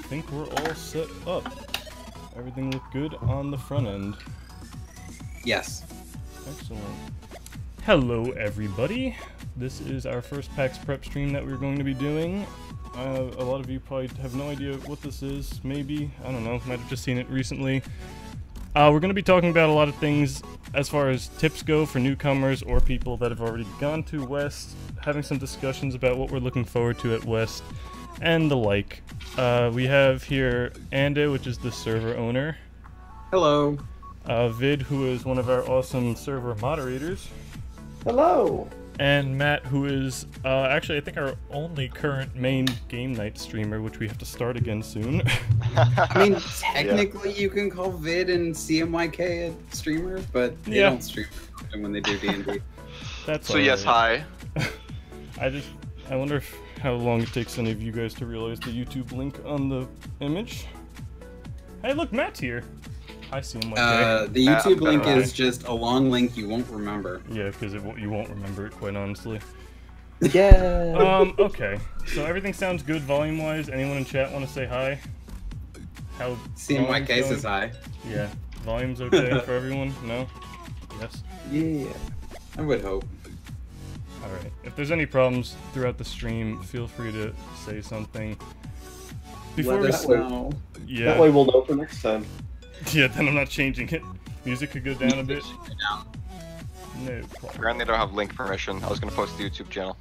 think we're all set up. Everything looked good on the front end. Yes. Excellent. Hello, everybody. This is our first PAX Prep stream that we're going to be doing. A lot of you probably have no idea what this is, maybe. I don't know, might have just seen it recently. We're going to be talking about a lot of things as far as tips go for newcomers or people that have already gone to West, having some discussions about what we're looking forward to at West, and the like. We have here Ande, which is the server owner. Hello. Vid, who is one of our awesome server moderators. Hello. And Matt, who is actually, I think, our only current main game night streamer, which we have to start again soon. I mean, technically you can call Vid and CMYK a streamer, but they don't stream when they do D&D. That's so yes, hi. I wonder how long it takes any of you guys to realize the YouTube link on the image. Hey, look, Matt's here. I see him. The YouTube link is just a long link you won't remember. Yeah, because you won't remember it, quite honestly. Yeah. Okay. So everything sounds good volume-wise. Anyone in chat want to say hi? How? CMYK says hi. Yeah. Volume's okay for everyone? No? Yes? Yeah. I would hope. Alright. If there's any problems throughout the stream, feel free to say something. Let us know. Yeah. That way we'll know for next time. Yeah, then I'm not changing it. Music could go down a bit. No problem. Apparently, I don't have link permission. I was gonna post the YouTube channel.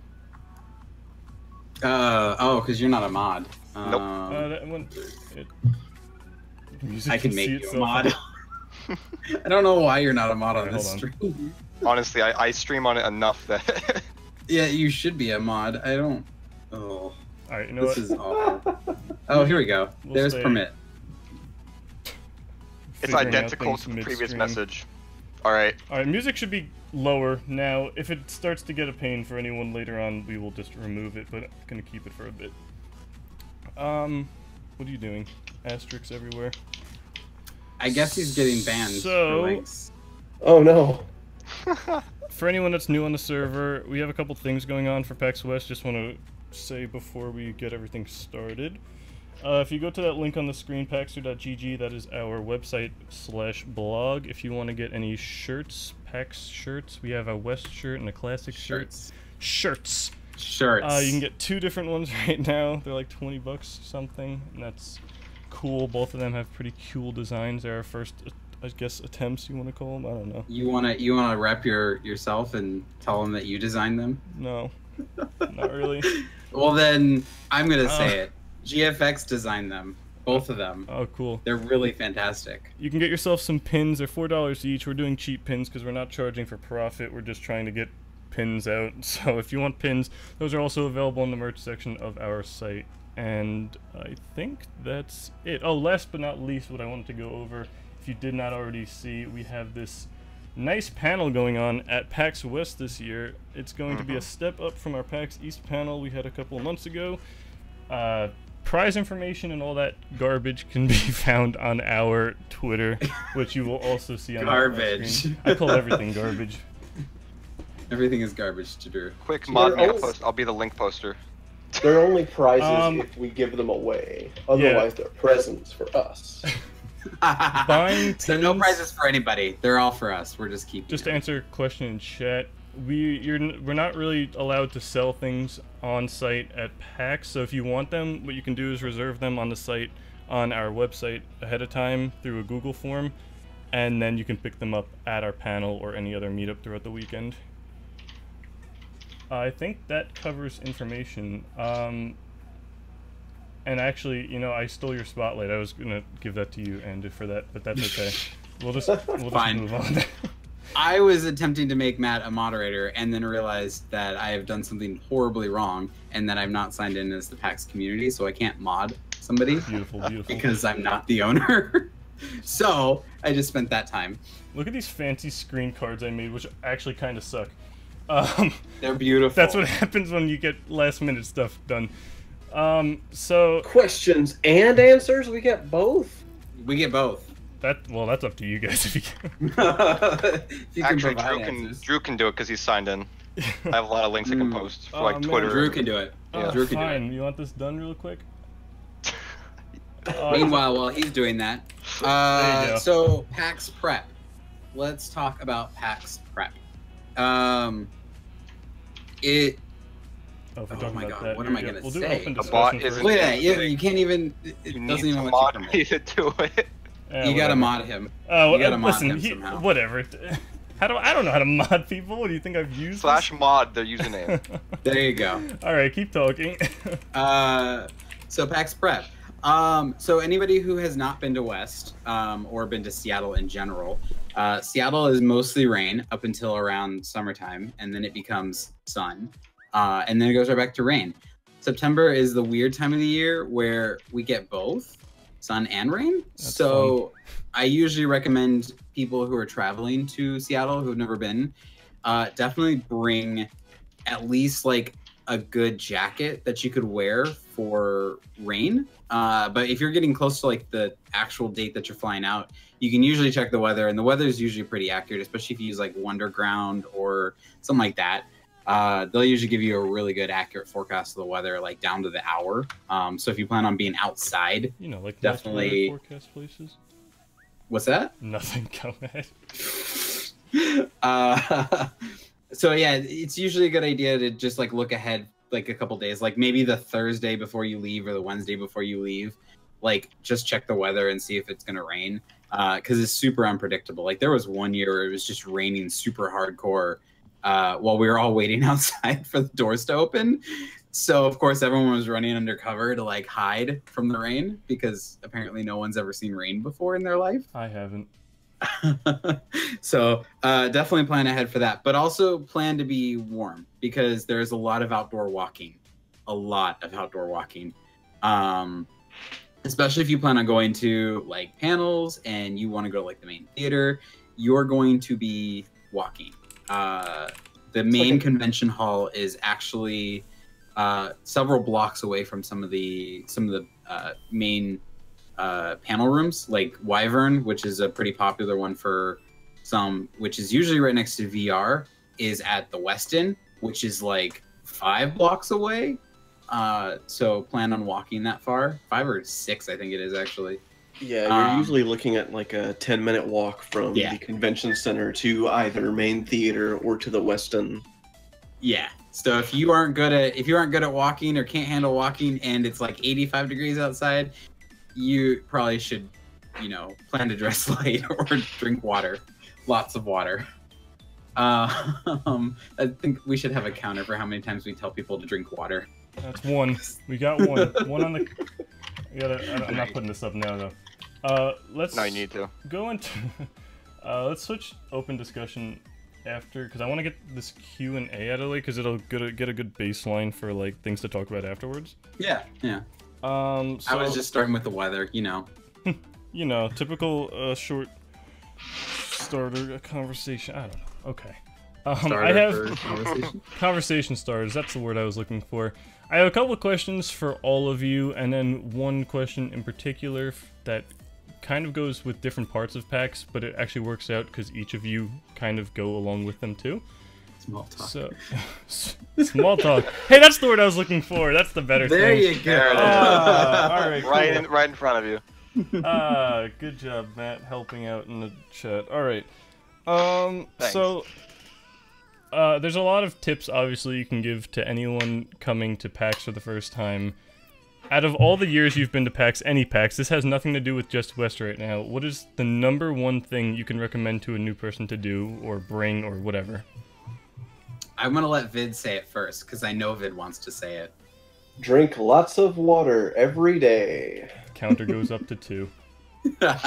Oh, because you're not a mod. Nope. That one. Music I can make you a mod. up. I don't know why you're not a mod on this hold stream. Honestly, I stream on it enough that. Yeah, you should be a mod. I don't. Oh. Alright, you know This what? is awful. Oh, here we go. There's permit. It's Figuring out identical things to the previous midstream. message. Alright. Alright, music should be lower now. If it starts to get a pain for anyone later on, we will just remove it, but I'm gonna keep it for a bit. What are you doing? Asterisks everywhere. I guess he's getting banned. So- For, like... Oh no. For anyone that's new on the server, we have a couple things going on for PAX West. Just want to say before we get everything started. If you go to that link on the screen, paxer.gg, that is our website/blog. If you want to get any shirts, PAX shirts, we have a West shirt and a classic shirt. Shirts. You can get 2 different ones right now. They're like 20 bucks or something, and that's cool. Both of them have pretty cool designs. They're our first, I guess, attempts, you want to call them? I don't know. You wanna rep yourself and tell them that you designed them? No, not really. Well then, I'm gonna say it. GFX designed them, both of them. Oh, cool. They're really fantastic. You can get yourself some pins. They're $4 each. We're doing cheap pins because we're not charging for profit. We're just trying to get pins out. So if you want pins, those are also available in the merch section of our site. And I think that's it. Oh, last but not least, what I wanted to go over, if you did not already see, we have this nice panel going on at PAX West this year. It's going to be a step up from our PAX East panel we had a couple of months ago. Prize information and all that garbage can be found on our Twitter, which you will also see on our screen. I call everything garbage. Everything is garbage to do. Quick mod me a post. I'll be the link poster. They're only prizes if we give them away. Otherwise, they're presents for us. So no prizes for anybody. They're all for us. We're just keeping. Just to answer a question in chat, we're not really allowed to sell things on site at PAX. So if you want them, what you can do is reserve them on the site on our website ahead of time through a Google form, and then you can pick them up at our panel or any other meetup throughout the weekend. I think that covers information. And actually, you know, I stole your spotlight. I was gonna give that to you, Andy, for that, but that's okay. We'll just move on. I was attempting to make Matt a moderator and then realized that I have done something horribly wrong and that I'm not signed in as the PAX community, so I can't mod somebody. Beautiful, beautiful. Because I'm not the owner. So I just spent that time. Look at these fancy screen cards I made, which actually kind of suck. They're beautiful. That's what happens when you get last minute stuff done. So questions and answers? We get both? We get both. That's up to you guys if you can. If you Actually, can Drew can do it because he's signed in. I have a lot of links I can post for like Twitter. Drew can do it. Yeah, Drew can fine. do it. You want this done real quick? Meanwhile, while he's doing that, There you go. so PAX Prep. Let's talk about PAX Prep. It. Oh, if we're Oh talking my about God, that, what am I yeah, gonna we'll do say? open The discussion bot first. isn't- Look at that. You can't even. It You doesn't need even to let mod you promote. me to do it. Yeah, You gotta whatever. mod him. Oh, You gotta mod listen, him somehow. whatever. I don't know how to mod people. What do you think I've used? Slash mod their username. There you go. All right, keep talking. So PAX Prep. So anybody who has not been to West, or been to Seattle in general, Seattle is mostly rain up until around summertime, and then it becomes sun, and then it goes right back to rain. September is the weird time of the year where we get both sun and rain. That's so I usually recommend people who are traveling to Seattle who've never been, definitely bring at least like a good jacket that you could wear for rain. But if you're getting close to like the actual date that you're flying out, you can usually check the weather, and the weather is usually pretty accurate, especially if you use like Wonderground or something like that. They'll usually give you a really good accurate forecast of the weather, like down to the hour. So if you plan on being outside, You know, like Definitely- most weather forecast places. what's that? Nothing. Go ahead. So yeah, it's usually a good idea to just like look ahead like a couple days, like maybe the Thursday before you leave or the Wednesday before you leave. Like just check the weather and see if it's gonna rain, because it's super unpredictable. Like there was one year where it was just raining super hardcore while we were all waiting outside for the doors to open. So of course everyone was running undercover to like hide from the rain, because apparently no one's ever seen rain before in their life. I haven't. So definitely plan ahead for that, but also plan to be warm, because there's a lot of outdoor walking, especially if you plan on going to like panels and you want to go to like the main theater. You're going to be walking. The main convention hall is actually several blocks away from some of the main panel rooms, like Wyvern, which is a pretty popular one for some, which is usually right next to VR, is at the Westin, which is like 5 blocks away. So plan on walking that far. 5 or 6, I think it is actually. Yeah, you're usually looking at like a 10-minute walk from Yeah. the convention center to either main theater or to the Westin. Yeah. So if you aren't good at walking or can't handle walking and it's like 85 degrees outside, you probably should, plan to dress light or drink water. Lots of water. I think we should have a counter for how many times we tell people to drink water. That's one. We got one. One on the. I'm not putting this up now though. Let's. No, you need to. Go into. Let's switch open discussion after, because I want to get this Q&A out of the way, because it'll get a good baseline for like things to talk about afterwards. Yeah. So, I was just starting with the weather, typical short starter conversation. I don't know. Okay. I Starter have for conversation. conversation starters. That's the word I was looking for. I have a couple of questions for all of you, and then one question in particular that kind of goes with different parts of PAX, but it actually works out because each of you kind of go along with them too. Small talk. So, small talk. Hey, that's the word I was looking for. That's the better There thing. you go. There it is. All right, Right in front of you. good job, Matt, helping out in the chat. All right. Thanks. So, there's a lot of tips, obviously, you can give to anyone coming to PAX for the first time. Out of all the years you've been to PAX, any PAX, this has nothing to do with just West right now. What is the number one thing you can recommend to a new person to do, or bring, or whatever? I'm going to let Vid say it first, because I know Vid wants to say it. Drink lots of water every day. Counter goes up to 2. Yeah.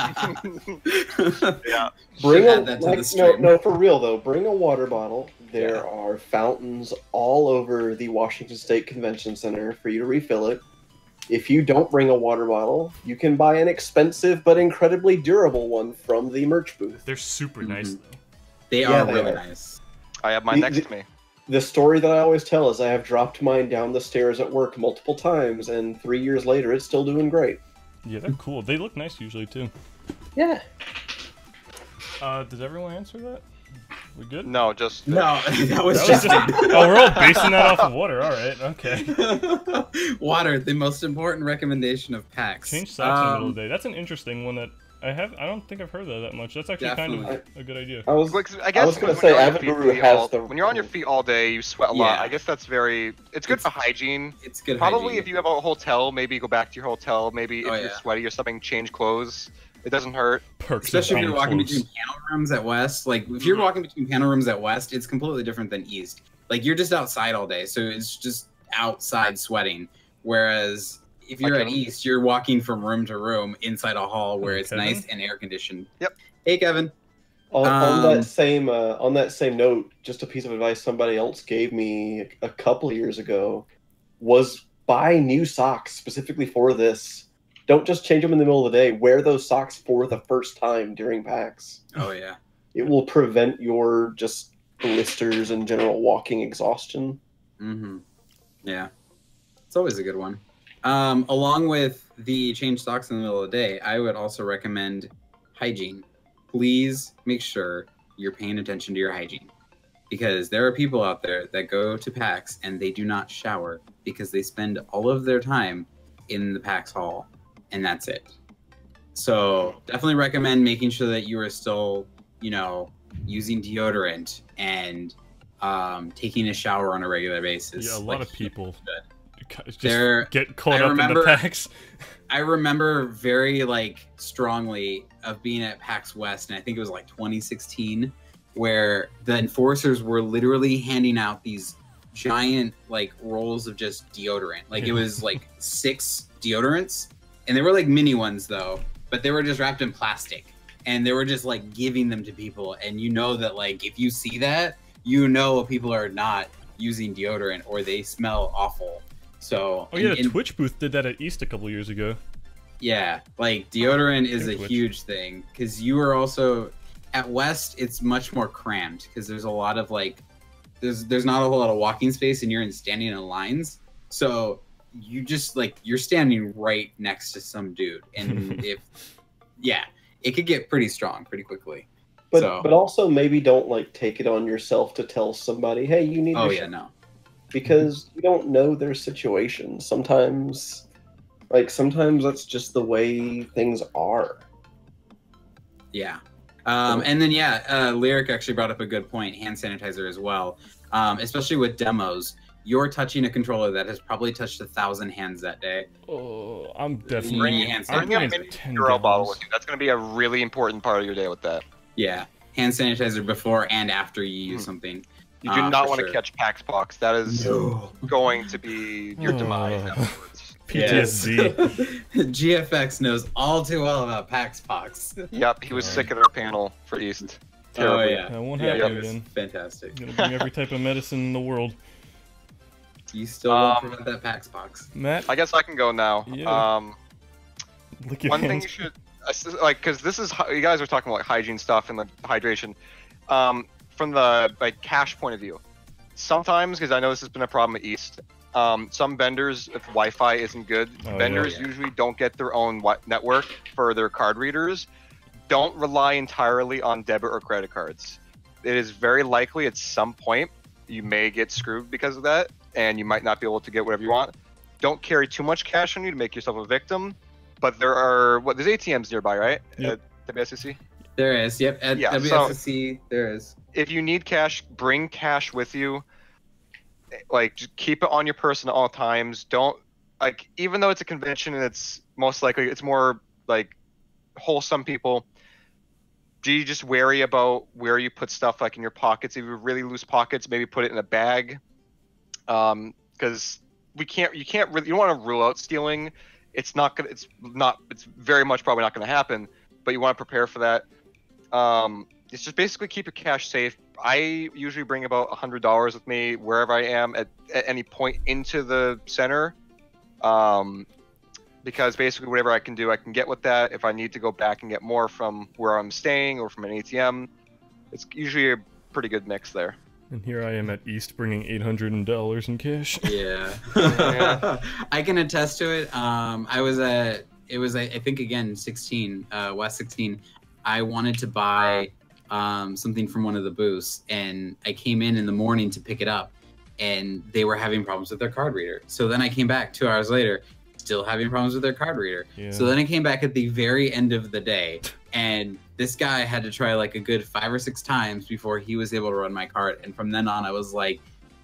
Bring add that to the no, stream. no, for real though. Bring a water bottle. There are fountains all over the Washington State Convention Center for you to refill it. If you don't bring a water bottle, you can buy an expensive but incredibly durable one from the merch booth. They're super nice, though. They Yeah, are they really are. nice. I have mine next to me. The story that I always tell is I have dropped mine down the stairs at work multiple times, and 3 years later, it's still doing great. Yeah, they're cool. They look nice usually, too. Yeah. Does everyone answer that? We good? No, just No, that was That was just oh, we're all basing that off of water. All right, okay. water. The most important recommendation of PAX. Change socks in the middle of the day. That's an interesting one that I don't think I've heard that much. That's actually kind of a good idea. I was I guess gonna say Avid Guru has the. when you're on your feet all day, you sweat a lot. I guess that's it's good for hygiene. It's good. Probably hygiene. if you have a hotel, maybe go back to your hotel. Maybe if you're sweaty or something, change clothes. It doesn't hurt. Especially if you're walking between panel rooms at West. Like, if you're walking between panel rooms at West, it's completely different than East. Like, you're just outside all day, so it's just outside sweating. Whereas, if you're at East, you're walking from room to room inside a hall where it's nice and air conditioned. Yep. Hey, Kevin. On that same note, just a piece of advice somebody else gave me a couple of years ago was buy new socks specifically for this. Don't just change them in the middle of the day. Wear those socks for the first time during PAX. Oh, yeah. It will prevent your just blisters and general walking exhaustion. Mm-hmm. Yeah. It's always a good one. Along with the change socks in the middle of the day, I would also recommend hygiene. Please make sure you're paying attention to your hygiene. Because there are people out there that go to PAX and they do not shower because they spend all of their time in the PAX hall. And that's it. So definitely recommend making sure that you are still, using deodorant and taking a shower on a regular basis. Yeah, a lot of people just get caught up in the PAX. I remember very strongly of being at PAX West, and I think it was 2016, where the enforcers were literally handing out these giant rolls of just deodorant. It was 6 deodorants. And they were mini ones though, but they were just wrapped in plastic, and they were just giving them to people. And that if you see that, people are not using deodorant or they smell awful. So the Twitch booth did that at East a couple years ago. Yeah, deodorant is a huge thing because you are also at West. It's much more crammed because there's a lot of there's not a whole lot of walking space, and you're standing in lines. So you just you're standing right next to some dude, and it could get pretty strong pretty quickly. But also maybe don't take it on yourself to tell somebody, hey, you need to because you don't know their situation. Sometimes that's just the way things are. Yeah. And then Lyric actually brought up a good point, hand sanitizer as well. Especially with demos. You're touching a controller that has probably touched 1,000 hands that day. Oh, I'm definitely bringing a mineral bottle with you. That's going to be a really important part of your day with that. Yeah, hand sanitizer before and after you use something. You do not want to catch PAX pox. That is going to be your demise afterwards. PTSD. GFX knows all too well about PAX pox. Yep, he was sick at our panel for East. Terribly. Oh yeah, that won't happen again. Fantastic. Gonna bring every type of medicine in the world. You still won't prevent that PAX pox. Matt? I guess I can go now. Yeah. One thing you should, because this is, you guys are talking about hygiene stuff and the hydration. From the cache point of view, sometimes, because I know this has been a problem at East, some vendors, if Wi-Fi isn't good, vendors usually don't get their own network for their card readers. Don't rely entirely on debit or credit cards. It is very likely at some point you may get screwed because of that, and you might not be able to get whatever you want. Don't carry too much cash on you to make yourself a victim. But there are there's ATMs nearby, right? Yep. At WSCC? There is, yep. At WSCC, there is. If you need cash, bring cash with you. Just keep it on your person at all times. Don't even though it's a convention and it's most likely it's more wholesome people. Do you just wary about where you put stuff in your pockets? If you have really loose pockets, maybe put it in a bag. Because you don't want to rule out stealing. It's very much probably not going to happen, but you want to prepare for that. It's just basically keep your cash safe. I usually bring about $100 with me wherever I am at any point into the center. Because basically whatever I can do, I can get with that. If I need to go back and get more from where I'm staying or from an ATM, it's usually a pretty good mix there. And here I am at East bringing $800 in cash. Yeah. I can attest to it. I think again, 16, West 16, I wanted to buy something from one of the booths, and I came in the morning to pick it up, and they were having problems with their card reader. So then I came back 2 hours later, still having problems with their card reader. Yeah. So then I came back at the very end of the day, and this guy had to try like a good 5 or 6 times before he was able to run my cart. And from then on, I was like,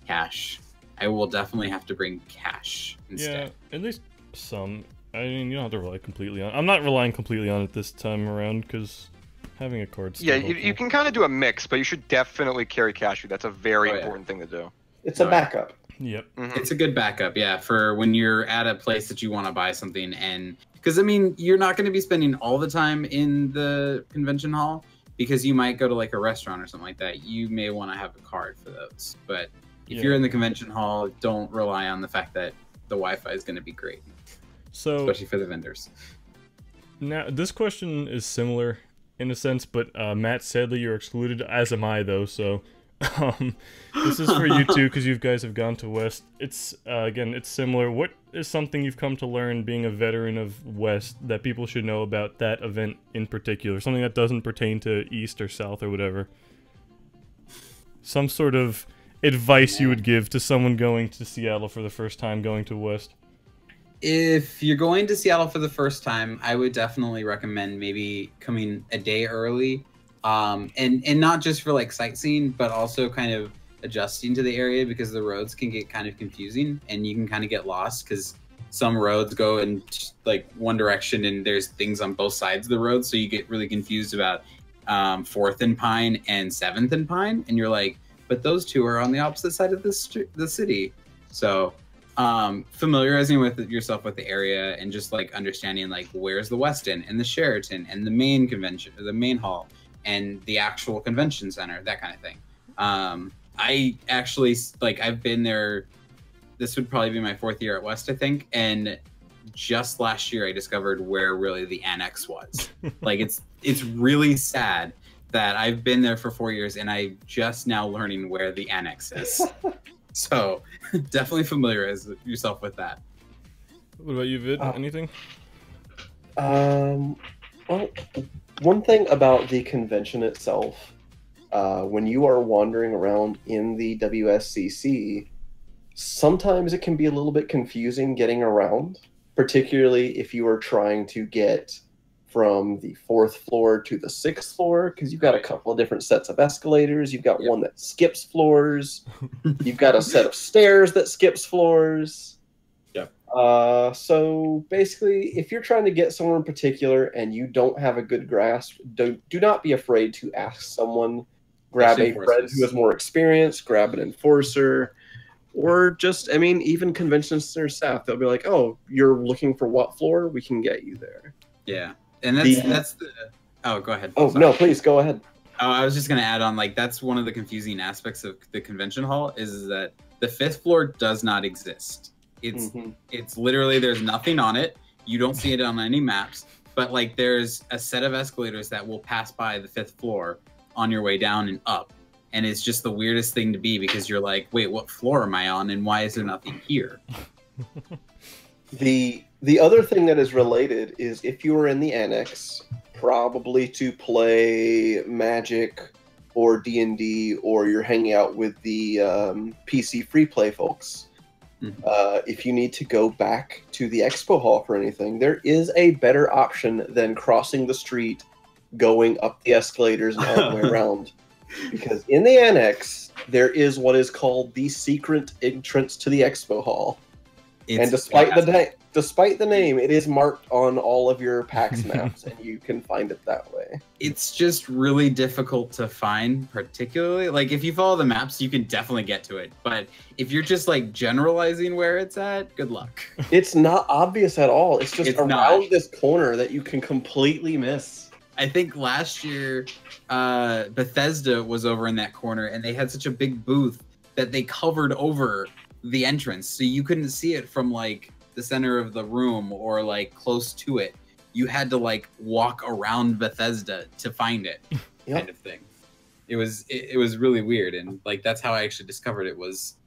cash. I will definitely have to bring cash instead. Yeah, at least some. I mean, you don't have to rely completely on. I'm not relying completely on it this time around because having a card's Yeah, you can kind of do a mix, but you should definitely carry cash. That's a very important thing to do. It's a backup. Yep. It's a good backup, yeah, for when you're at a place that you want to buy something. And because I mean, you're not going to be spending all the time in the convention hall, because you might go to like a restaurant or something like that. You may want to have a card for those. But if you're in the convention hall, don't rely on the fact that the Wi-Fi is going to be great. So, especially for the vendors. Now, this question is similar in a sense, but Matt, sadly, you're excluded, as am I, though, so this is for you two, because you guys have gone to West. It's, again, it's similar. What is something you've come to learn being a veteran of West that people should know about that event in particular? Something that doesn't pertain to East or South or whatever. Some sort of advice you would give to someone going to Seattle for the first time, going to West. If you're going to Seattle for the first time, I would definitely recommend maybe coming a day early, and not just for like sightseeing, but also kind of adjusting to the area, because the roads can get kind of confusing and you can kind of get lost because some roads go in like one direction and there's things on both sides of the road, so you get really confused about 4th and Pine and 7th and Pine, and you're like, but those two are on the opposite side of the city. So familiarizing yourself with the area and just like understanding like where's the Westin and the Sheraton and the main convention, or the main hall, and the actual convention center, that kind of thing. I actually, like, I've been there, this would probably be my 4th year at West, I think, and just last year I discovered where really the annex was. Like, it's really sad that I've been there for 4 years and I'm just now learning where the annex is. So definitely familiarize yourself with that. What about you, Vid? Anything? Well, one thing about the convention itself, when you are wandering around in the WSCC, sometimes it can be a little bit confusing getting around, particularly if you are trying to get from the 4th floor to the 6th floor, because you've got a couple of different sets of escalators. You've got one that skips floors. You've got a set of stairs that skips floors. Yep. So basically, if you're trying to get somewhere in particular and you don't have a good grasp, do not be afraid to ask someone. Grab a friend who is more experienced, grab an enforcer, or just, I mean, even convention center staff. They'll be like, oh, you're looking for what floor? We can get you there. Yeah. And that's the... Oh, go ahead. Oh, sorry. No, please, go ahead. Oh, I was just going to add on, like, that's one of the confusing aspects of the convention hall is that the 5th floor does not exist. It's literally, there's nothing on it. You don't see it on any maps, but, like, there's a set of escalators that will pass by the 5th floor on your way down and up. And it's just the weirdest thing to be, because you're like, wait, what floor am I on and why is there nothing here? The other thing that is related is if you are in the annex, probably to play Magic or D&D, or you're hanging out with the PC free play folks, if you need to go back to the expo hall for anything, there is a better option than crossing the street, going up the escalators and all the way around. Because in the annex, there is what is called the secret entrance to the expo hall. And despite the name, it is marked on all of your PAX maps, and you can find it that way. It's just really difficult to find, particularly. Like, if you follow the maps, you can definitely get to it. But if you're just, like, generalizing where it's at, good luck. It's not obvious at all. It's just around this corner that you can completely miss. I think last year, Bethesda was over in that corner, and they had such a big booth that they covered over the entrance, so you couldn't see it from like the center of the room or like close to it. You had to like walk around Bethesda to find it. Kind of thing. It was really weird, and like that's how I actually discovered it. Was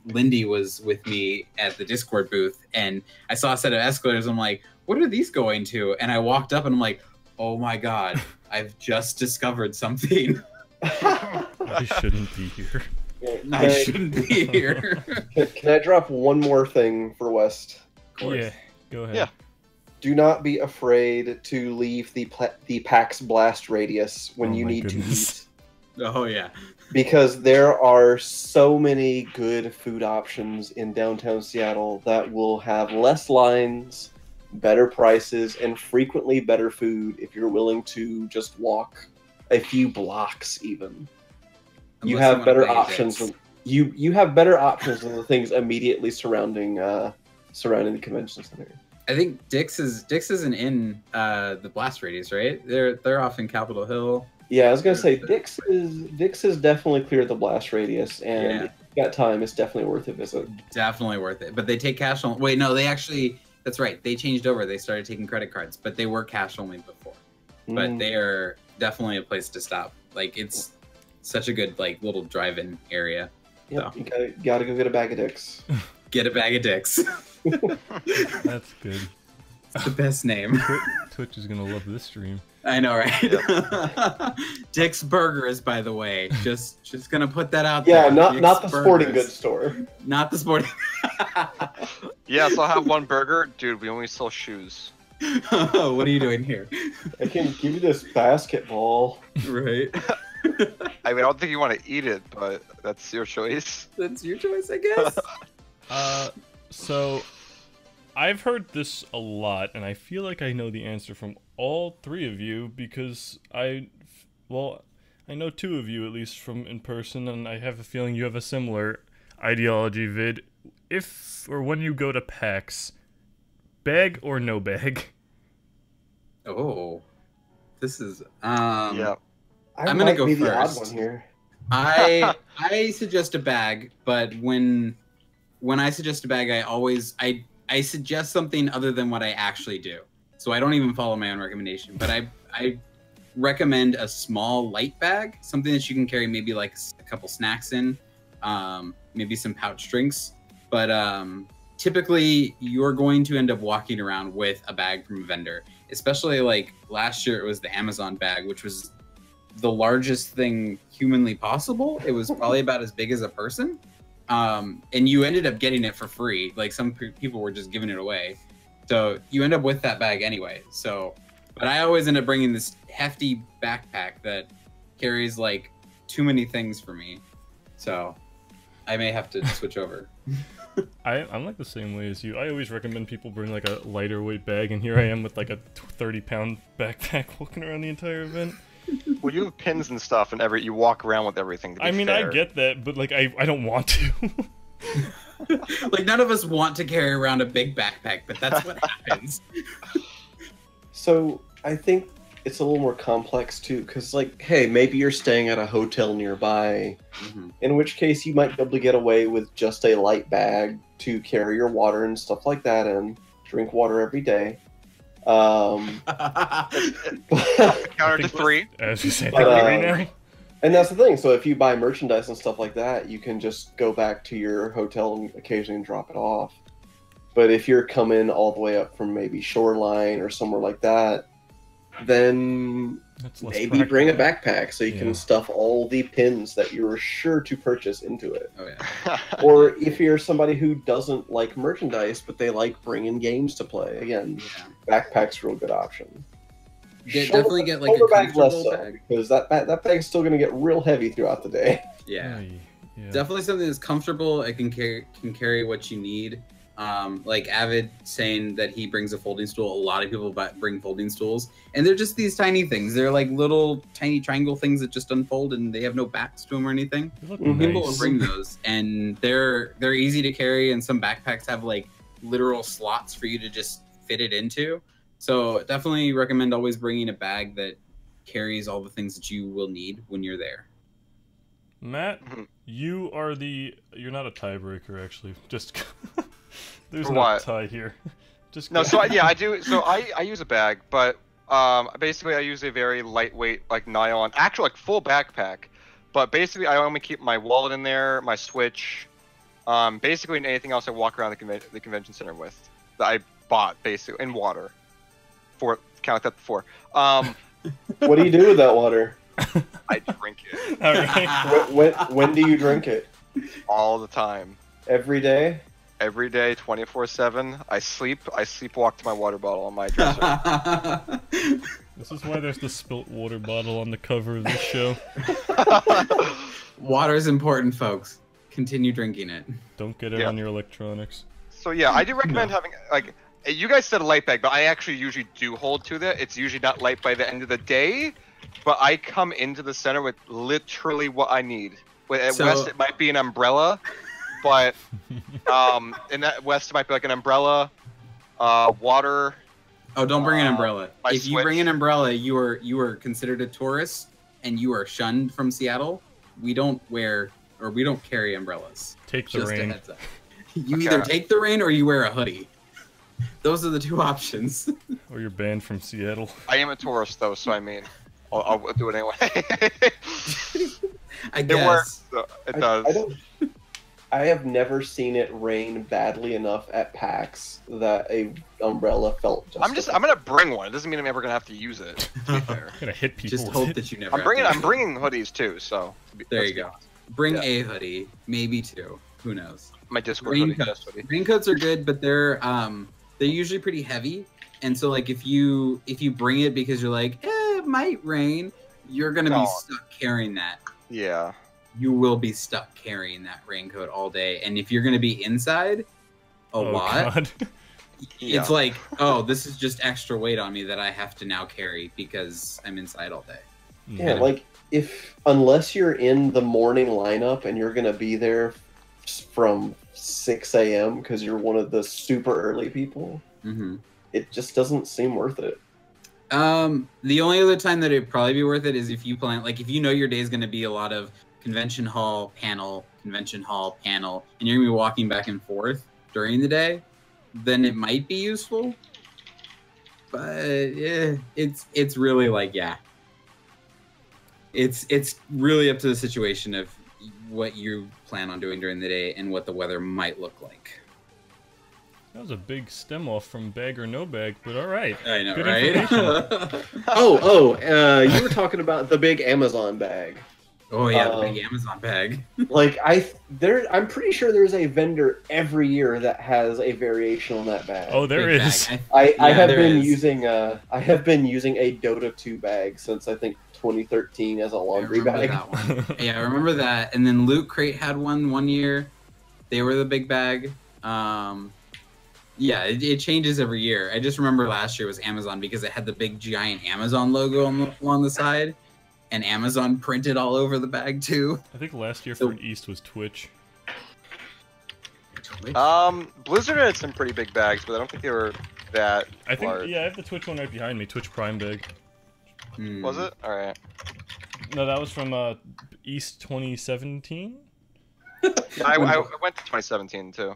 Lindy was with me at the Discord booth, and I saw a set of escalators. I'm like, what are these going to? And I walked up and I'm like, Oh my god, I've just discovered something. I shouldn't be here. I shouldn't be here. Can I drop one more thing for West? Yeah, go ahead. Yeah. Do not be afraid to leave the PAX blast radius when Oh you my need goodness. to eat. Oh yeah. Because there are so many good food options in downtown Seattle that will have less lines, better prices, and frequently better food if you're willing to just walk a few blocks even. You Unless have wanna better buy options. Dick's. You have better options than the things immediately surrounding the convention center. I think Dick's isn't in the blast radius, right? They're off in Capitol Hill. Yeah, I was gonna say Dick's is definitely clear the blast radius, and if you've got time, it's definitely worth a visit. Definitely worth it. But they take cash only. Wait, no, they actually. That's right. They changed over. They started taking credit cards, but they were cash only before. But they are definitely a place to stop. Like it's such a good like little drive-in area. Yep, So. you gotta go get a bag of Dick's. Get a bag of Dick's. That's good. It's the best name. Twitch is gonna love this stream. I know, right? Dick's Burgers, by the way. Just gonna put that out Yeah, there. not the Dick's sporting Burgers. goods store. Not the sporting. Yes, I'll have one burger. Dude, we only sell shoes. What are you doing here? I can give you this basketball. Right. I mean, I don't think you want to eat it, but that's your choice. That's your choice, I guess. So I've heard this a lot, and I feel like I know the answer from all three of you because I know two of you at least from in person, and I have a feeling you have a similar ideology, Vid. If or when you go to PAX, bag or no bag? Oh, this is Yeah. I'm gonna go be the odd first. one here. I suggest a bag, but when I suggest a bag, I suggest something other than what I actually do. So I don't even follow my own recommendation, but I recommend a small light bag, something that you can carry maybe like a couple snacks in, maybe some pouch drinks. But typically you're going to end up walking around with a bag from a vendor, especially like last year it was the Amazon bag, which was the largest thing humanly possible. It was probably about as big as a person. And you ended up getting it for free. Like some people were just giving it away. So you end up with that bag anyway. So, but I always end up bringing this hefty backpack that carries like too many things for me. So I may have to switch over. I'm like the same way as you. I always recommend people bring like a lighter weight bag, and here I am with like a 30-pound backpack walking around the entire event. Well, you have pins and stuff, and you walk around with everything. To be I mean, fair. I get that, but like I don't want to. Like none of us want to carry around a big backpack, but that's what happens. So I think it's a little more complex too, because like, hey, maybe you're staying at a hotel nearby, in which case you might be able to get away with just a light bag to carry your water and stuff like that, and drink water every day. Counter to 3. As you say, But, right now. And that's the thing. So if you buy merchandise and stuff like that, you can just go back to your hotel and occasionally drop it off. But if you're coming all the way up from maybe Shoreline or somewhere like that, then That's less maybe bring a practical. backpack so you Yeah. can stuff all the pins that you're sure to purchase into it. Oh yeah. Or if you're somebody who doesn't like merchandise, but they like bringing games to play, again, backpack's a real good option. Definitely get like a Shoulder bag less comfortable so, bag. because that bag's still going to get real heavy throughout the day. Yeah. Yeah. Definitely something that's comfortable. It can carry what you need. Like Avid saying that he brings a folding stool. A lot of people bring folding stools, and they're just these tiny things. They're like little tiny triangle things that just unfold, and they have no backs to them or anything. They look People will nice. bring those, and they're easy to carry. And some backpacks have like literal slots for you to just fit it into. So definitely recommend always bringing a bag that carries all the things that you will need when you're there. Matt, you're not a tiebreaker actually. Just there's For no what? tie here. Just No, go. so I do. So I use a bag, but basically I use a very lightweight, like nylon, actual like full backpack. But basically I only keep my wallet in there, my Switch, basically anything else I walk around the convention center with that I bought basically, and water for count that before. What do you do with that water? I drink it All right. When do you drink it? all the time. Every day? Every day, 24/7. I sleepwalk to my water bottle on my dresser. This is why there's the spilt water bottle on the cover of this show. Water is important, folks. Continue drinking it. Don't get it on your electronics. So yeah, I do recommend having, like, you guys said a light bag, but I actually usually do hold to that. It's usually not light by the end of the day, but I come into the center with literally what I need. At West, it might be an umbrella, but in that West, it might be like an umbrella, water. Oh, don't bring an umbrella. If you bring Switch. an umbrella, you are considered a tourist, and you are shunned from Seattle. We don't carry umbrellas. Take the Just a rain. heads up. You either take the rain or you wear a hoodie. Those are the two options. Or you're banned from Seattle. I am a tourist though, so I mean, I'll do it anyway. I It guess. works. Though. It does. I have never seen it rain badly enough at PAX that a umbrella felt justified. I'm gonna bring one. It doesn't mean I'm ever gonna have to use it. To be fair. I'm gonna hit people. Just with hope it. that you never. I'm bringing hoodies too. So There let's you be go. honest. Bring Yeah. a hoodie, maybe two. Who knows? My Discord hoodie. Raincoats. Yes, hoodie. Raincoats are good, but they're usually pretty heavy. And so like if you bring it because you're like, it might rain, you're gonna be stuck carrying that. Yeah. You will be stuck carrying that raincoat all day. And if you're gonna be inside a lot, God. Yeah. it's like, oh, this is just extra weight on me that I have to now carry because I'm inside all day. Yeah, like unless you're in the morning lineup and you're gonna be there from 6 a.m. because you're one of the super early people, it just doesn't seem worth it. The only other time that it'd probably be worth it is if you plan, like, if you know your day is going to be a lot of convention hall, panel, and you're going to be walking back and forth during the day, then it might be useful. But yeah, it's really like, yeah, it's really up to the situation of what you plan on doing during the day and what the weather might look like. That was a big stem off from bag or no bag, but all right. I know, Good right? information. You were talking about the big Amazon bag. Oh yeah, the big Amazon bag. Like I'm pretty sure there's a vendor every year that has a variation on that bag. Oh, there Big is. bag. I have there been is. using a Dota 2 bag since I think 2013 as a laundry I remember bag. that one. Yeah, I remember that. And then Loot Crate had one year. They were the big bag. Yeah, it changes every year. I just remember last year was Amazon because it had the big giant Amazon logo along the side, and Amazon printed all over the bag too. I think last year for East was Twitch. Blizzard had some pretty big bags, but I don't think they were that I think, large. yeah, I have the Twitch one right behind me, Twitch Prime bag. Was it? All right. No, that was from East 2017? I went to 2017 too.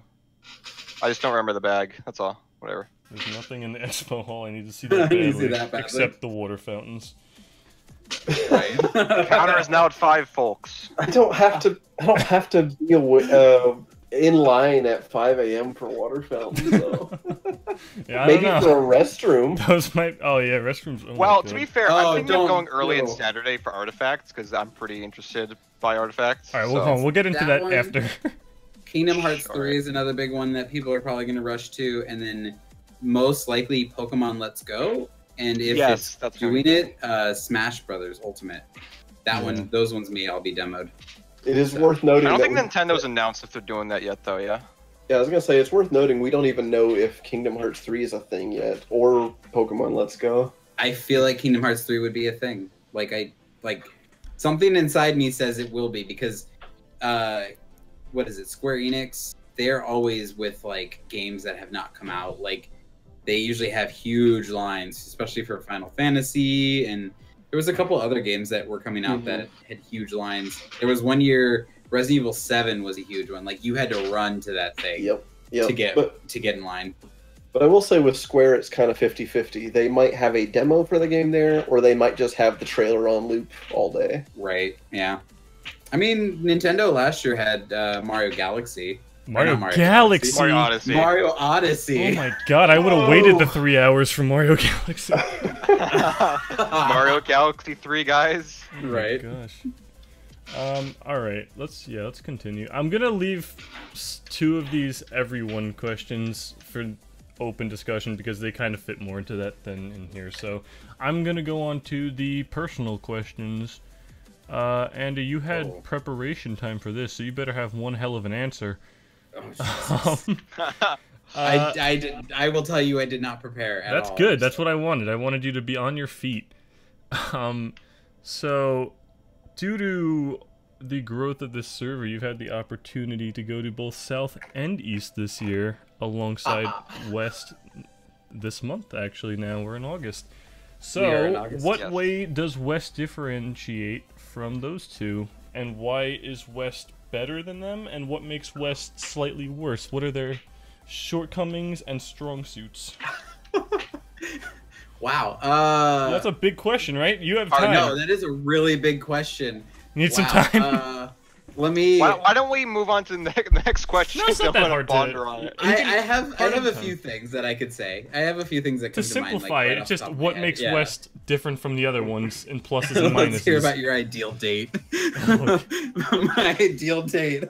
I just don't remember the bag. That's all. Whatever. There's nothing in the expo hall. I need to see that I need to badly, see that badly. except the water fountains. Right. Counter is now at 5, folks. I don't have to be in line at 5 a.m. for water fountains though. Yeah, I Maybe don't for know. a restroom. Those might. Oh yeah, restrooms. Oh, Well, my to be God. fair, I'm thinking of going early on no. Saturday for artifacts because I'm pretty interested by artifacts. All right, well, so- hold on. We'll get into That that one- after. Kingdom Hearts Sure. 3 is another big one that people are probably going to rush to, and then most likely Pokemon Let's Go, and if Yes, it's that's doing right. it, Smash Brothers Ultimate. That one, those ones may all be demoed. It is worth noting. I don't that think Nintendo's announced if they're doing that yet, though. Yeah. Yeah, I was gonna say it's worth noting we don't even know if Kingdom Hearts 3 is a thing yet, or Pokemon Let's Go. I feel like Kingdom Hearts 3 would be a thing. Like something inside me says it will be because, what is it? Square Enix. They're always with like games that have not come out. Like they usually have huge lines, especially for Final Fantasy, and there was a couple other games that were coming out that had huge lines. There was one year Resident Evil 7 was a huge one. Like you had to run to that thing Yep. to get in line. But I will say with Square, it's kind of 50-50. They might have a demo for the game there, or they might just have the trailer on loop all day. Right. Yeah. I mean, Nintendo last year had Mario Galaxy. Mario not Galaxy. Mario Odyssey. Mario Odyssey. Oh my god, I would have waited the 3 hours for Mario Galaxy. Mario Galaxy 3, guys. Oh my Right. gosh. Alright, let's continue. I'm gonna leave 2 of these everyone questions for open discussion because they kind of fit more into that than in here. So I'm gonna go on to the personal questions. Andy, you had preparation time for this, so you better have one hell of an answer. Oh, I will tell you, I did not prepare at all. That's good. That's what I wanted. I wanted you to be on your feet. So, due to the growth of this server, you've had the opportunity to go to both South and East this year, alongside West this month, actually. Now we're in August. So, what way does West differentiate from those two? And why is West better than them? And what makes West slightly worse? What are their shortcomings and strong suits? Wow. That's a big question, right? You have time. No, that is a really big question. Need some time? Let me. Why don't we move on to the next question? No, it's not that hard to ponder on it. I have a few things that I could say. I have a few things that come to mind. To simplify like, right it, just what makes yeah. West different from the other ones in pluses and minuses. Let's hear about your ideal date. My ideal date.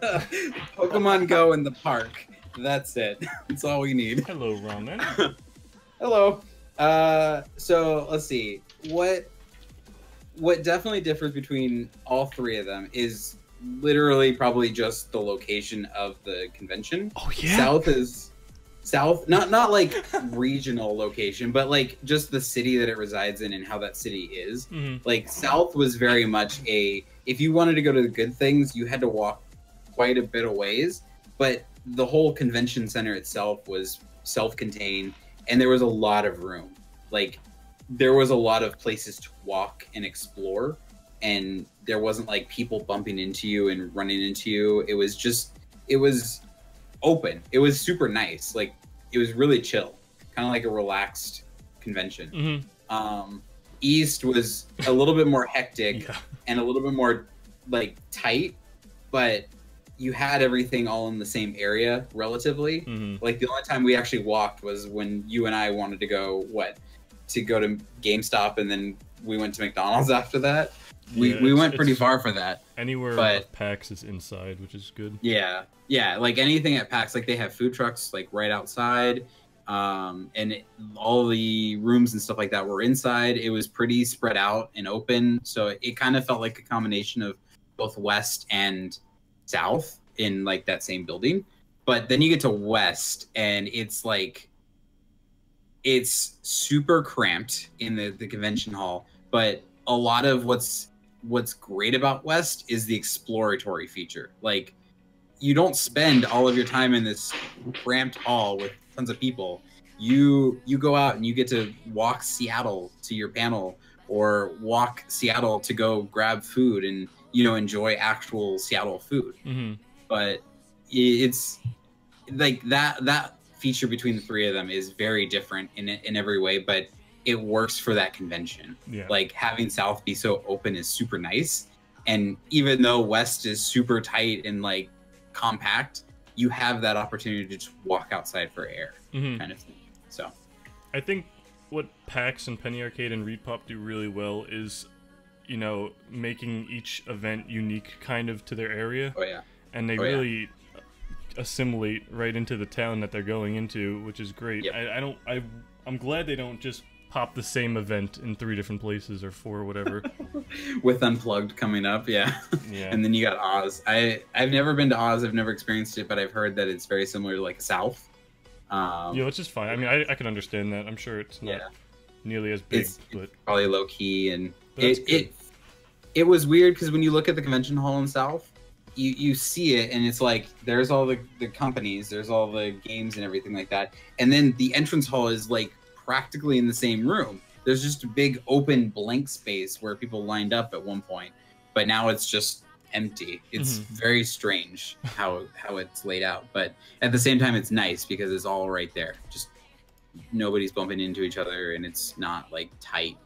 Pokemon Go in the park. That's it. That's all we need. Hello, Ramen. Hello. So let's see. What definitely differs between all 3 of them is literally probably just the location of the convention. Oh yeah. South, not like regional location, but like just the city that it resides in and how that city is. Like South was very much if you wanted to go to the good things, you had to walk quite a bit of ways, but the whole convention center itself was self-contained and there was a lot of room. Like there was a lot of places to walk and explore, and there wasn't like people bumping into you and running into you. It was open. It was super nice. Like it was really chill, kind of like a relaxed convention. East was a little bit more hectic and a little bit more like tight, but you had everything all in the same area relatively. Like the only time we actually walked was when you and I wanted to go to GameStop, and then we went to McDonald's after that. We went pretty far for that. Anywhere but PAX is inside, which is good. Yeah, like anything at PAX, like they have food trucks like right outside, and all the rooms and stuff like that were inside. It was pretty spread out and open, so it kind of felt like a combination of both West and South in like that same building. But then you get to West, and it's like it's super cramped in the convention hall, but a lot of what's great about West is the exploratory feature. Like you don't spend all of your time in this cramped hall with tons of people. You go out and you get to walk Seattle to your panel, or walk Seattle to go grab food and enjoy actual Seattle food. But it's like that feature between the 3 of them is very different in every way, but it works for that convention. Like having South be so open is super nice, and even though West is super tight and like compact, you have that opportunity to just walk outside for air, kind of thing. So I think what PAX and Penny Arcade and Repop do really well is making each event unique kind of to their area. And they really assimilate right into the town that they're going into, which is great. I'm glad they don't just pop the same event in 3 different places or 4 or whatever. With Unplugged coming up, and then you got Oz. I've never been to Oz. I've never experienced it, but I've heard that it's very similar to like South. Which is fine. I mean, I can understand that. I'm sure it's not nearly as big, but probably low key, and it was weird because when you look at the convention hall in South, you see it and it's like there's all the companies, there's all the games and everything like that, and then the entrance hall is like practically in the same room. There's just a big open blank space where people lined up at one point, but now it's just empty. It's very strange how it's laid out, but at the same time it's nice because it's all right there. Just nobody's bumping into each other and it's not like tight,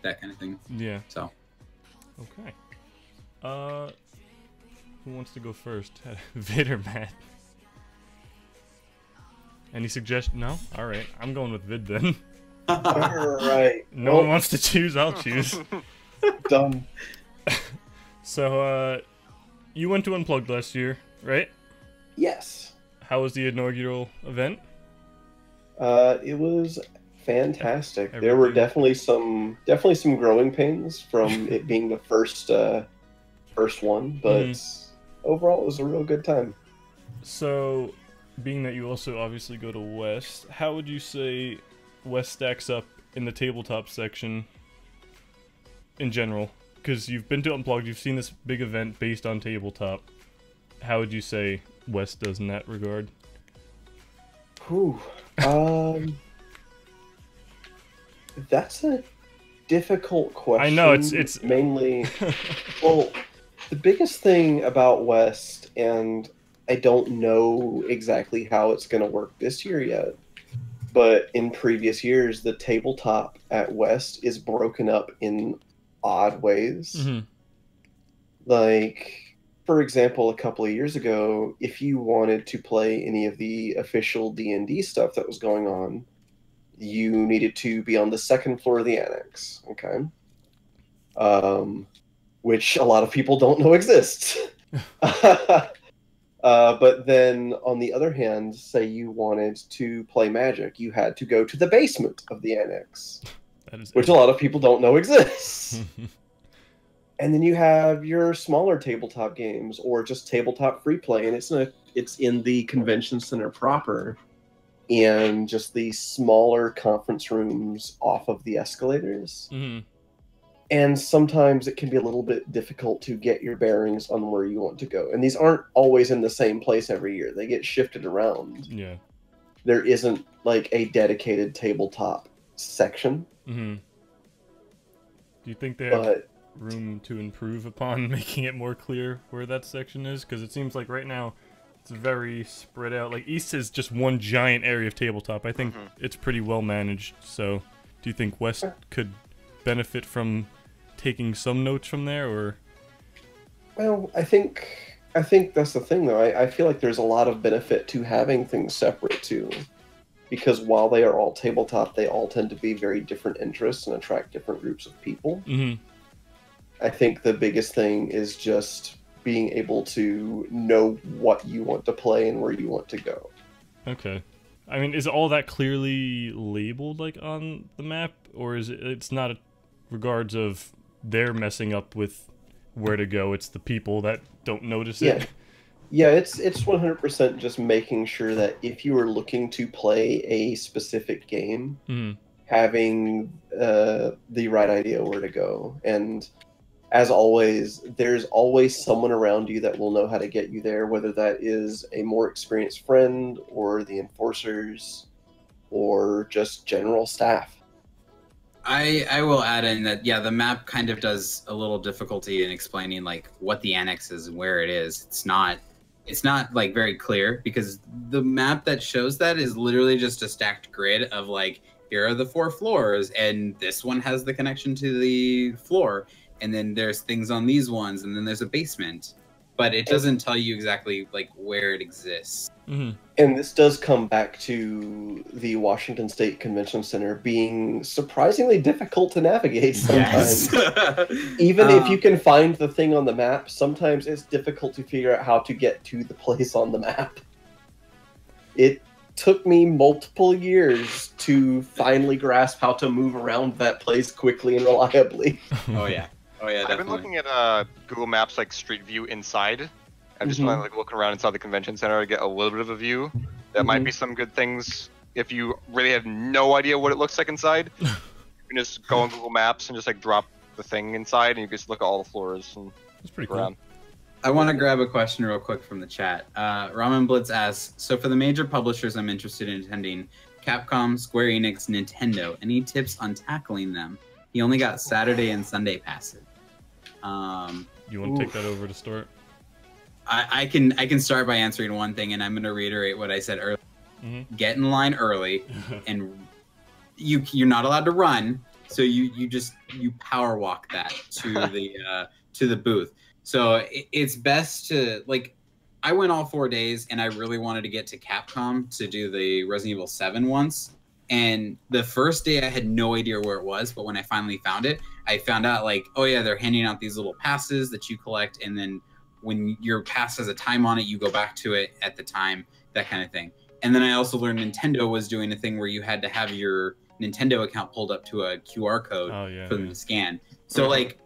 that kind of thing. So okay, who wants to go first? Vid or Matt? Any suggestion? No? Alright, I'm going with vid then. Alright. No one wants to choose, I'll choose. Done. So, you went to Unplugged last year, right? Yes. How was the inaugural event? It was fantastic. There were definitely some growing pains from it being the first one, but overall it was a real good time. So, being that you also obviously go to West, how would you say West stacks up in the tabletop section in general? Because you've been to Unplugged, you've seen this big event based on tabletop. How would you say West does in that regard? Whew. That's a difficult question. I know, it's mainly... Well, the biggest thing about West, and I don't know exactly how it's going to work this year yet, but in previous years, the tabletop at West is broken up in odd ways. Mm-hmm. Like, for example, a couple of years ago, if you wanted to play any of the official D&D stuff that was going on, you needed to be on the second floor of the annex, okay? Which a lot of people don't know exists. But then, on the other hand, say you wanted to play Magic, you had to go to the basement of the annex, which a lot of people don't know exists. And then you have your smaller tabletop games, or just tabletop free play, and it's in the convention center proper, and just the smaller conference rooms off of the escalators. Mm-hmm. And sometimes it can be a little bit difficult to get your bearings on where you want to go. And these aren't always in the same place every year. They get shifted around. Yeah. There isn't like a dedicated tabletop section. Mm-hmm. Do you think they have room to improve upon making it more clear where that section is? Because it seems like right now it's very spread out. Like East is just one giant area of tabletop. I think it's pretty well managed. So do you think West could benefit from taking some notes from there, or? Well, I think that's the thing, though. I feel like there's a lot of benefit to having things separate too, because while they are all tabletop, they all tend to be very different interests and attract different groups of people. Mm-hmm. I think the biggest thing is just being able to know what you want to play and where you want to go. Okay. I mean, is all that clearly labeled like on the map, or is it's not a regards of they're messing up with where to go, it's the people that don't notice it? Yeah, it's 100% just making sure that if you are looking to play a specific game, having the right idea where to go. And as always, there's always someone around you that will know how to get you there, whether that is a more experienced friend or the enforcers or just general staff. I will add in that, yeah, the map kind of does a little difficulty in explaining like what the annex is and where it is. It's not like very clear, because the map that shows that is literally just a stacked grid of like, here are the 4 floors, and this one has the connection to the floor, and then there's things on these ones, and then there's a basement, but it doesn't tell you exactly like where it exists. Mm-hmm. And this does come back to the Washington State Convention Center being surprisingly difficult to navigate sometimes. Yes. Even if you can find the thing on the map, sometimes it's difficult to figure out how to get to the place on the map. It took me multiple years to finally grasp how to move around that place quickly and reliably. Oh yeah, definitely. I've been looking at Google Maps like Street View inside. I've just been like looking around inside the convention center to get a little bit of a view. That might be some good things if you really have no idea what it looks like inside. You can just go on Google Maps and just like drop the thing inside, and you can just look at all the floors and That's pretty around. cool. I want to grab a question real quick from the chat. Ramen Blitz asks, so for the major publishers I'm interested in attending, Capcom, Square Enix, Nintendo, any tips on tackling them? He only got Saturday and Sunday passes. You want to take that over to start? I can start by answering one thing, and I'm going to reiterate what I said earlier. Get in line early, and you're not allowed to run, so you power walk that to the booth. So it's best to, like, I went all 4 days, and I really wanted to get to Capcom to do the Resident Evil 7 once. And the first day, I had no idea where it was, but when I finally found it, I found out like, oh yeah, they're handing out these little passes that you collect, and then when your pass has a time on it, you go back to it at the time, that kind of thing. And then I also learned Nintendo was doing a thing where you had to have your Nintendo account pulled up to a QR code for them to scan. So like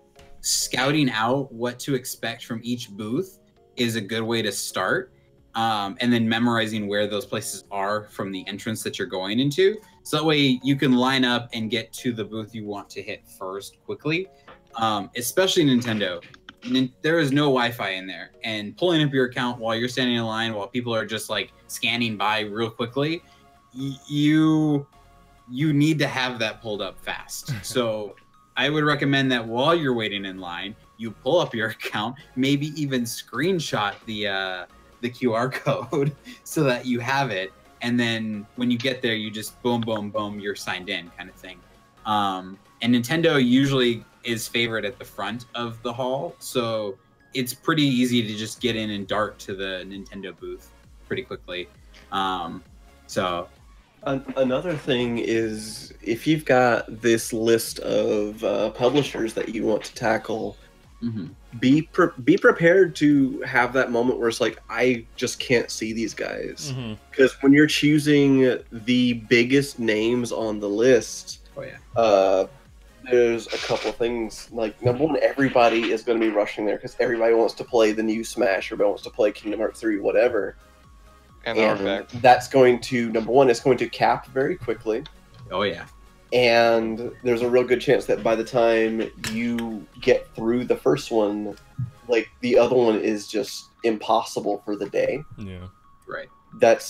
scouting out what to expect from each booth is a good way to start. And then memorizing where those places are from the entrance that you're going into. So that way you can line up and get to the booth you want to hit first quickly. Especially Nintendo. There is no Wi-Fi in there. And pulling up your account while you're standing in line, while people are just like scanning by real quickly, you need to have that pulled up fast. So I would recommend that while you're waiting in line, you pull up your account, maybe even screenshot the QR code so that you have it, and then when you get there, you just boom, boom, boom, you're signed in, kind of thing. And Nintendo usually is favored at the front of the hall, so it's pretty easy to just get in and dart to the Nintendo booth pretty quickly. So another thing is, if you've got this list of publishers that you want to tackle, be prepared to have that moment where it's like, I just can't see these guys. Because when you're choosing the biggest names on the list, there's a couple of things. Like, number one, everybody is going to be rushing there because everybody wants to play the new Smash, everybody wants to play Kingdom Hearts 3, whatever. And that's going to, number one, it's going to cap very quickly. Oh, yeah. And there's a real good chance that by the time you get through the first one, like, the other one is just impossible for the day. Yeah. Right. That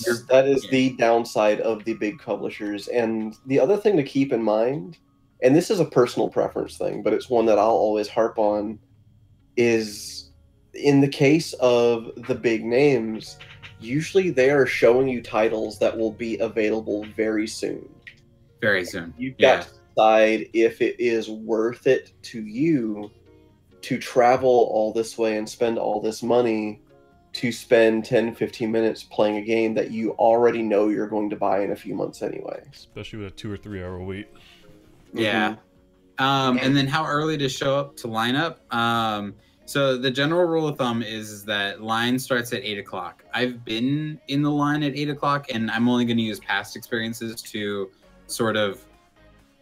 is the downside of the big publishers. And the other thing to keep in mind, and this is a personal preference thing, but it's one that I'll always harp on, is in the case of the big names, usually they are showing you titles that will be available very soon. Very soon. You've got to decide if it is worth it to you to travel all this way and spend all this money to spend 10, 15 minutes playing a game that you already know you're going to buy in a few months anyway. Especially with a 2 or 3 hour wait. Yeah. And then how early to show up to line up? So the general rule of thumb is that line starts at 8 o'clock. I've been in the line at 8 o'clock, and I'm only going to use past experiences to sort of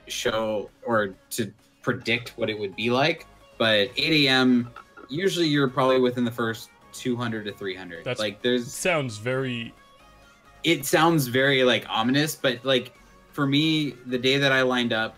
show or to predict what it would be like. But 8 a.m., usually you're probably within the first 200 to 300. That's, like, it sounds very like ominous, but like for me, the day that I lined up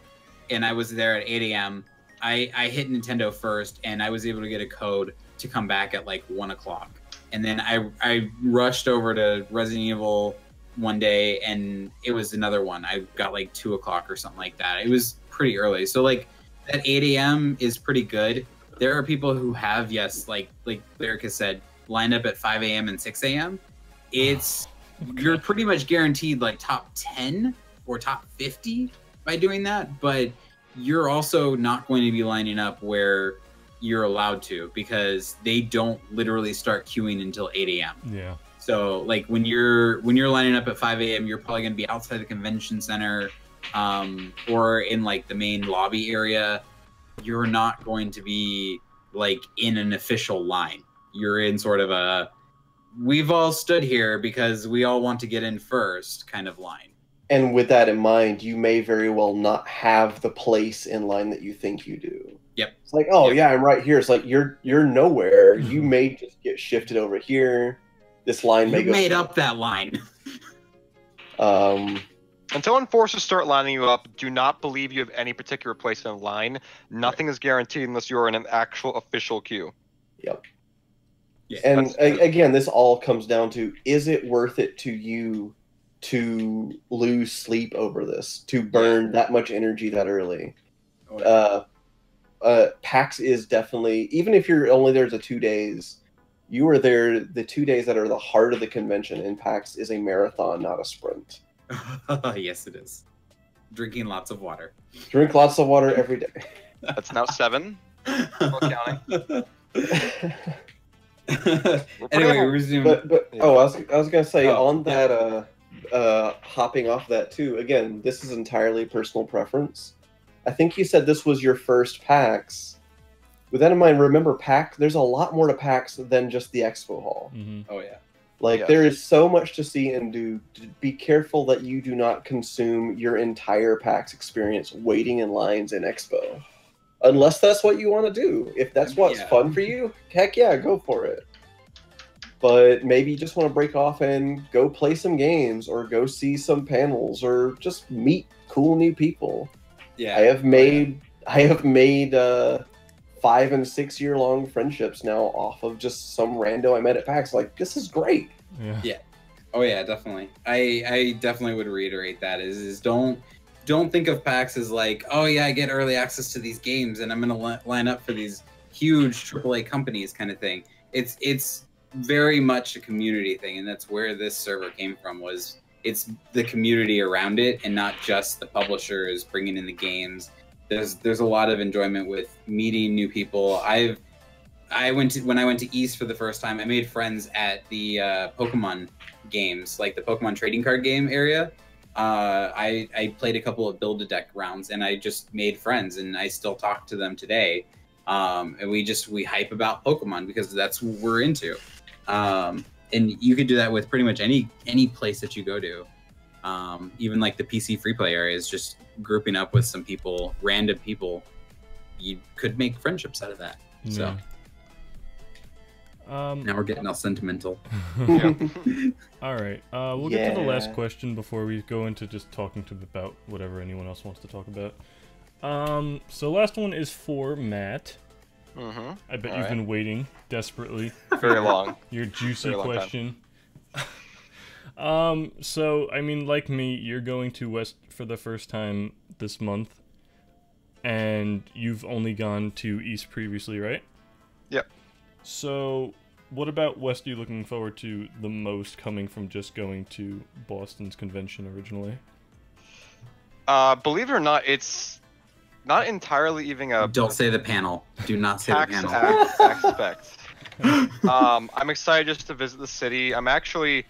and I was there at 8 a.m., I hit Nintendo first, and I was able to get a code to come back at like 1 o'clock. And then I rushed over to Resident Evil one day, and it was another one. I got like 2 o'clock or something like that. It was pretty early. So like that 8 a.m. is pretty good. There are people who have, yes, like Lyrica said, lined up at 5 a.m. and 6 a.m. You're pretty much guaranteed like top 10 or top 50 by doing that, but you're also not going to be lining up where you're allowed to, because they don't literally start queuing until 8 a.m. Yeah. So like when you're lining up at 5 a.m., you're probably going to be outside the convention center, or in like the main lobby area. You're not going to be like in an official line. You're in sort of a, we've all stood here because we all want to get in first kind of line. And with that in mind, you may very well not have the place in line that you think you do. Yep. It's like, oh yeah, I'm right here. It's like you're nowhere. You may just get shifted over here. This line may go. You made up that line. Until enforcers start lining you up, do not believe you have any particular place in line. Nothing is guaranteed unless you're in an actual official queue. Yep. Yeah, and again, this all comes down to, is it worth it to you to lose sleep over this, to burn that much energy that early? PAX is definitely, even if you're only there the 2 days, you are there the 2 days that are the heart of the convention, and PAX is a marathon, not a sprint. Yes, it is. Drinking lots of water. Drink lots of water every day. That's now 7. Still counting. Anyway, resume. But Yeah. oh, I was gonna say Oh, on that hopping off that too. Again, this is entirely personal preference. I think you said this was your first PAX. With that in mind, remember PAX. There's a lot more to PAX than just the expo hall. Mm-hmm. Oh yeah. Like Yes. there is so much to see and do. Be careful that you do not consume your entire PAX experience waiting in lines in expo, unless that's what you want to do. If that's what's Yeah. fun for you, heck yeah, go for it. But maybe you just want to break off and go play some games, or go see some panels, or just meet cool new people. Yeah. I have made 5 and 6 year long friendships now off of just some rando I met at PAX. Like, this is great. Yeah. Oh yeah, definitely. I definitely would reiterate that is don't think of PAX as like, oh yeah, I get early access to these games and I'm gonna line up for these huge AAA companies kind of thing. It's very much a community thing, and that's where this server came from. Was it's the community around it and not just the publishers bringing in the games. There's a lot of enjoyment with meeting new people. when I went to East for the first time, I made friends at the Pokemon games, like the Pokemon trading card game area. I played a couple of Build-A-Deck rounds, and I just made friends, and I still talk to them today. And we hype about Pokemon because that's what we're into. And you could do that with pretty much any place that you go to. Even like the PC free play areas, just grouping up with some people, random people, you could make friendships out of that. So now we're getting all sentimental. All right. We'll get to the last question before we go into just talking about whatever anyone else wants to talk about. So last one is for Matt. Mm-hmm. I bet you've been waiting desperately. Very long. Your juicy Very long time. question. So, I mean, like me, you're going to West for the first time this month, and you've only gone to East previously, right? Yep. So, what about West are you looking forward to the most, coming from just going to Boston's convention originally? Believe it or not, it's not entirely even a Don't say the panel. Do not say the PAX panel. aspect. I'm excited just to visit the city. I'm actually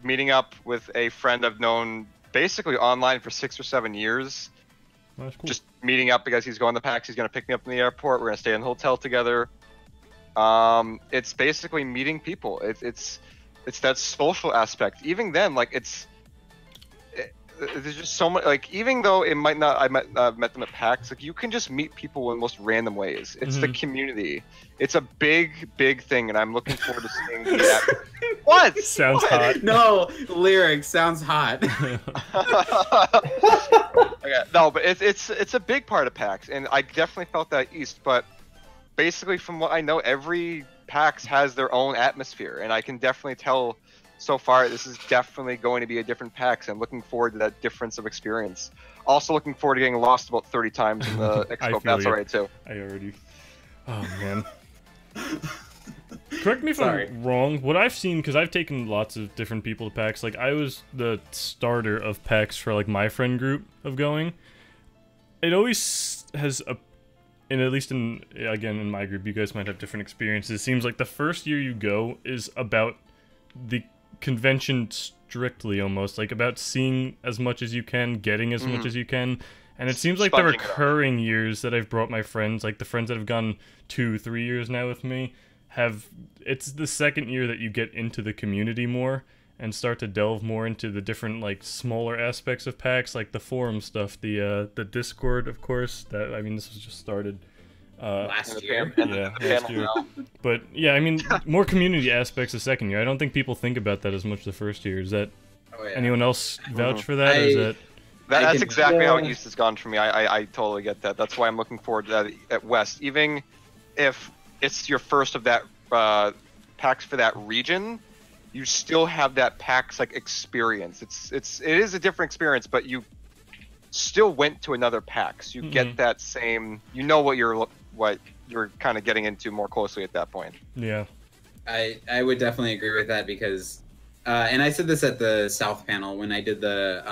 meeting up with a friend I've known basically online for 6 or 7 years. That's cool. Just meeting up because he's going to PAX. He's going to pick me up in the airport. We're going to stay in the hotel together. It's basically meeting people. It's that social aspect. Even then, like there's just so much. Like even though I might not have met them at PAX, like you can just meet people in the most random ways. It's the community. It's a big thing, and I'm looking forward to seeing that. What? Sounds hot. No, lyrics sounds hot. Okay, no, but it's a big part of PAX, and I definitely felt that East. But basically, from what I know, every PAX has their own atmosphere, and I can definitely tell so far this is definitely going to be a different PAX. I'm looking forward to that difference of experience. Also looking forward to getting lost about 30 times in the expo. That's alright too. I already. Oh man. Correct me if I'm wrong. What I've seen, because I've taken lots of different people to PAX. Like I was the starter of PAX for like my friend group of going. It always has a, and at least in my group, you guys might have different experiences. It seems like the first year you go is about the convention strictly, almost like about seeing as much as you can, getting as much as you can. And it seems like the recurring years that I've brought my friends, like the friends that have gone 2-3 years now with me, it's the second year that you get into the community more and start to delve more into the different like smaller aspects of PAX, like the forum stuff, the Discord, of course. That this was just started last year. Last year. But yeah, I mean, more community aspects the second year. I don't think people think about that as much the first year. Is that anyone else vouch for that? Or is that? That's exactly how East has gone for me. I totally get that. That's why I'm looking forward to that at West. Even if it's your first of that PAX for that region, you still have that PAX like experience. It is a different experience, but you still went to another PAX. You get that same. You know what you're kind of getting into more closely at that point. Yeah, I would definitely agree with that because. And I said this at the South panel when I did the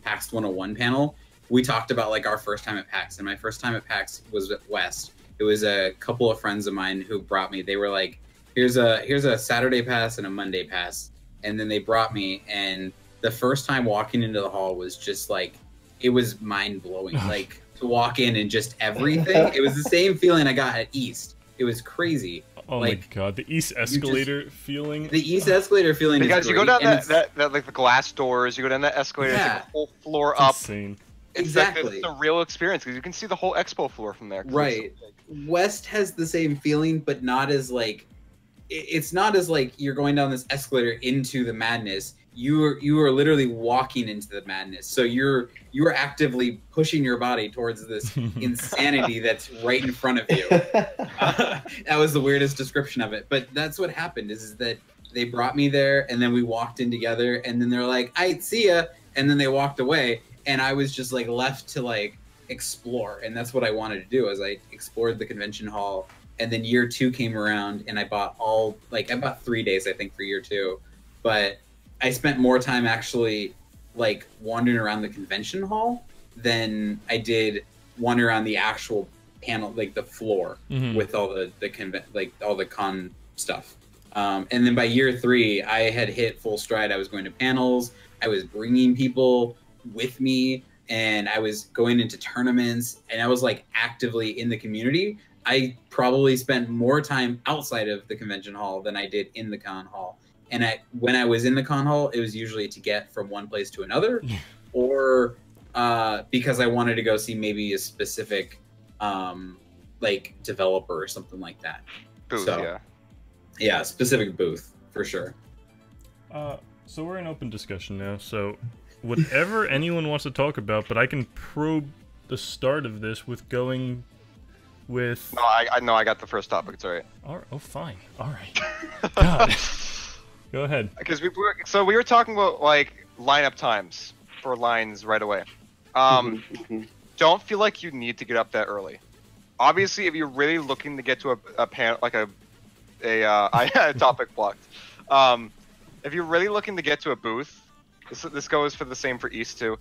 PAX 101 panel. We talked about like our first time at PAX, and my first time at PAX was at West. It was a couple of friends of mine who brought me. They were like, here's a Saturday pass and a Monday pass, and then they brought me, and the first time walking into the hall was just like, it was mind blowing. Like to walk in and just everything. It was the same feeling I got at East. It was crazy. Oh like, my god, the East escalator feeling. The East escalator feeling. Because is you go great, down that like the glass doors, you go down that escalator, Yeah. take the whole floor It's up. insane. It's Exactly. like it's a real experience because you can see the whole expo floor from there. 'cause Right. West has the same feeling, but not as like, it's not as like you're going down this escalator into the madness. You are literally walking into the madness. So you are actively pushing your body towards this insanity that's right in front of you. That was the weirdest description of it, but that's what happened. Is that they brought me there, and then we walked in together, and then they're like, "I see ya," and then they walked away, and I was just like left to like explore, and that's what I wanted to do. As I explored the convention hall, and then year 2 came around, and I bought 3 days I think for year 2, but I spent more time actually like wandering around the convention hall than I did wandering around the actual panel, like the floor with all all the con stuff. And then by year 3, I had hit full stride. I was going to panels. I was bringing people with me, and I was going into tournaments, and I was like actively in the community. I probably spent more time outside of the convention hall than I did in the con hall. And when I was in the con hall, it was usually to get from one place to another, or because I wanted to go see maybe a specific like developer or something like that. Booth, So, yeah, specific booth for sure. So we're in open discussion now. So whatever anyone wants to talk about, but I can probe the start of this with going with. No, I got the first topic. It's alright. Oh, fine. All right. God. Go ahead. Because we were talking about like lineup times for lines right away. Don't feel like you need to get up that early. Obviously, if you're really looking to get to a panel, like I had a topic blocked. If you're really looking to get to a booth, this goes for the same for East too.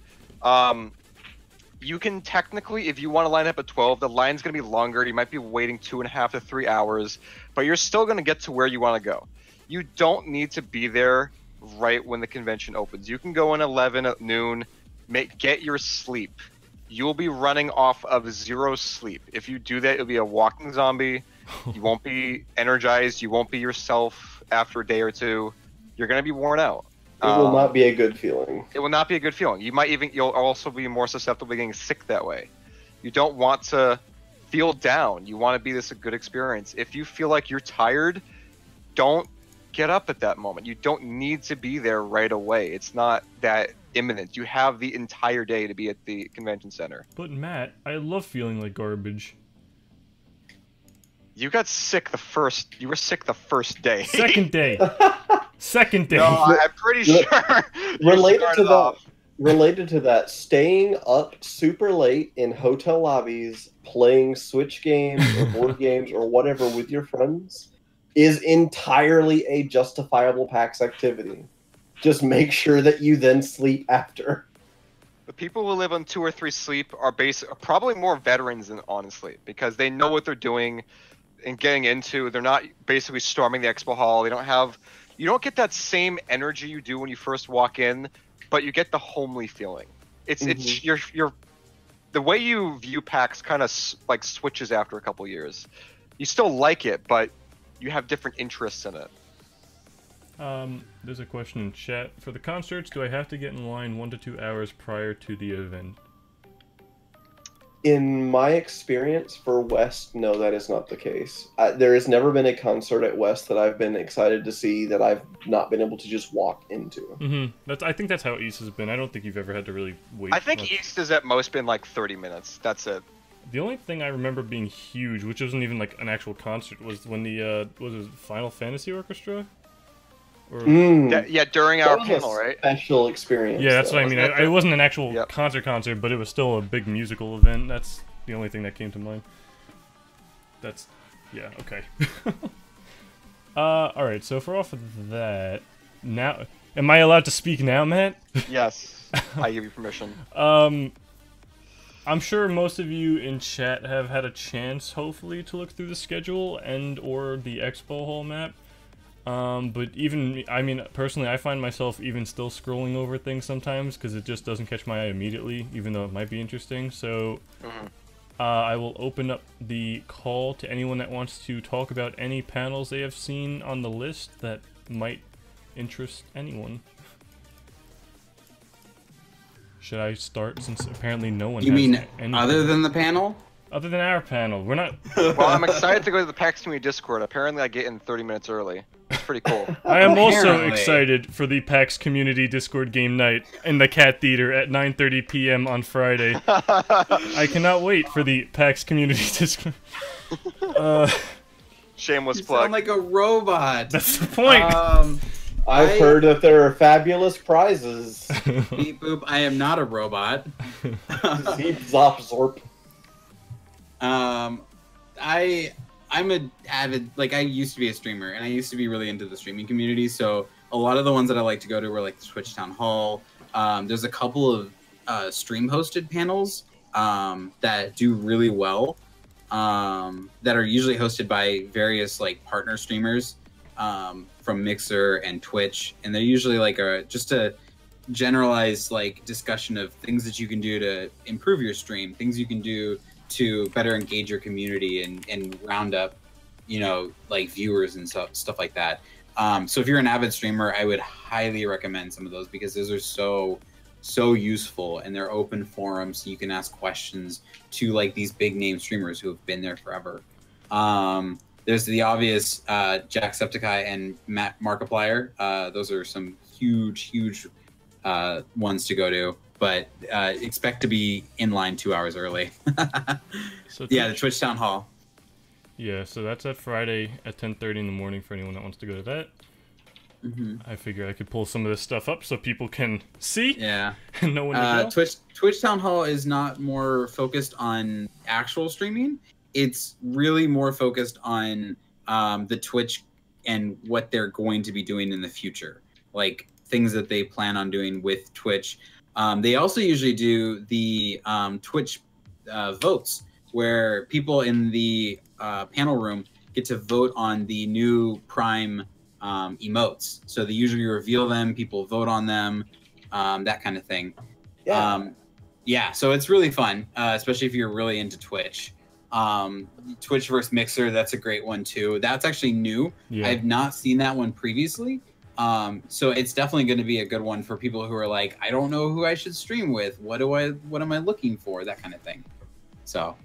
You can technically, if you want to line up at 12, the line's going to be longer. You might be waiting 2.5 to 3 hours, but you're still going to get to where you want to go. You don't need to be there right when the convention opens. You can go in 11 at noon, get your sleep. You'll be running off of 0 sleep. If you do that, you'll be a walking zombie. You won't be energized. You won't be yourself after a day or 2. You're going to be worn out. It will not be a good feeling. It will not be a good feeling. You'll also be more susceptible to getting sick that way. You don't want to feel down. You want to be a good experience. If you feel like you're tired, don't get up at that moment. You don't need to be there right away. It's not that imminent. You have the entire day to be at the convention center. But Matt, I love feeling like garbage. You got sick you were sick the first day. Second day. Second day. No, I'm pretty sure. Related to that, staying up super late in hotel lobbies, playing Switch games or board games or whatever with your friends is entirely a justifiable PAX activity. Just make sure that you then sleep after. The people who live on 2 or 3 sleep are probably more veterans than honestly, because they know what they're doing and getting into. They're not basically storming the expo hall. You don't get that same energy you do when you first walk in, but you get the homely feeling. It's the way you view PAX kind of like switches after a couple years. You still like it, but you have different interests in it. There's a question in chat. For the concerts, do I have to get in line 1 to 2 hours prior to the event? In my experience for West, no, that is not the case. There has never been a concert at West that I've been excited to see that I've not been able to just walk into. I think that's how East has been. I don't think you've ever had to really wait. I think much. East has at most been like 30 minutes. That's it. The only thing I remember being huge, which wasn't even like an actual concert, was when the was it Final Fantasy Orchestra? Or... during our panel, right? Special experience. Yeah, that's though. what I mean. It wasn't an actual concert, but it was still a big musical event. That's the only thing that came to mind. Yeah, okay. Alright, so if we're off of that, now, am I allowed to speak now, Matt? Yes, I give you permission. I'm sure most of you in chat have had a chance, hopefully, to look through the schedule and or the expo hall map. But even, I mean, personally, I find myself even still scrolling over things sometimes because it just doesn't catch my eye immediately, even though it might be interesting. So, I will open up the call to anyone that wants to talk about any panels they have seen on the list that might interest anyone. Should I start, since apparently no one You has mean anything. other than the panel? Other than our panel, we're not... Well, I'm excited to go to the PAX Community Discord. Apparently I get in 30 minutes early. It's pretty cool. I am also Apparently. excited for the PAX Community Discord game night in the Cat Theater at 9:30 p.m. on Friday. I cannot wait for the PAX Community Discord. Shameless You plug. sound like a robot. That's the point. I've heard that there are fabulous prizes. Beep boop. I am not a robot. Zeep, zop, zorp. I'm a avid, like, I used to be a streamer, and I used to be really into the streaming community, so a lot of the ones that I like to go to were, like, the Twitch Town Hall. There's a couple of stream-hosted panels that do really well, that are usually hosted by various, like, partner streamers from Mixer and Twitch, and they're usually, like, just a generalized, like, discussion of things that you can do to improve your stream, things you can do to better engage your community and round up, you know, like viewers and stuff like that. So if you're an avid streamer, I would highly recommend some of those because those are so useful, and they're open forums, so you can ask questions to like these big name streamers who have been there forever. There's the obvious Jacksepticeye and Matt Markiplier. Those are some huge ones to go to. But expect to be in line 2 hours early. So yeah, the Twitch Town Hall. Yeah, so that's at Friday at 10:30 in the morning for anyone that wants to go to that. I figure I could pull some of this stuff up so people can see. Yeah. And know when to go. Twitch Town Hall is not more focused on actual streaming. It's really more focused on the Twitch and what they're going to be doing in the future, like things that they plan on doing with Twitch. They also usually do the Twitch votes, where people in the panel room get to vote on the new Prime emotes. So they usually reveal them, people vote on them, that kind of thing. Yeah. Yeah, so it's really fun, especially if you're really into Twitch. Twitch versus Mixer, that's a great one too. That's actually new. Yeah. I've not seen that one previously. So it's definitely going to be a good one for people who are like, I don't know who I should stream with. What am I looking for? That kind of thing. So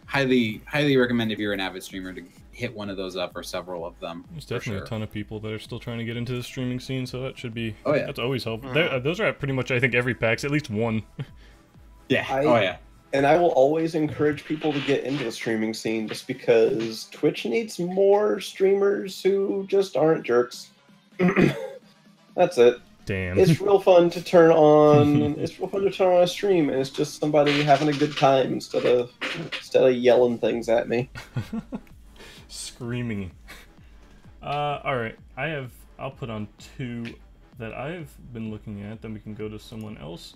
highly recommend if you're an avid streamer to hit one of those up or several of them. There's definitely a ton of people that are still trying to get into the streaming scene, so that should be, oh yeah, that's always helpful. Those are at pretty much, I think, every PAX, at least one. Yeah. Oh yeah. And I will always encourage people to get into the streaming scene just because Twitch needs more streamers who just aren't jerks. That's it. Damn. It's real fun to turn on. It's real fun to turn on a stream, and it's just somebody having a good time instead of yelling things at me. Screaming. All right. I'll put on two that I've been looking at. Then we can go to someone else.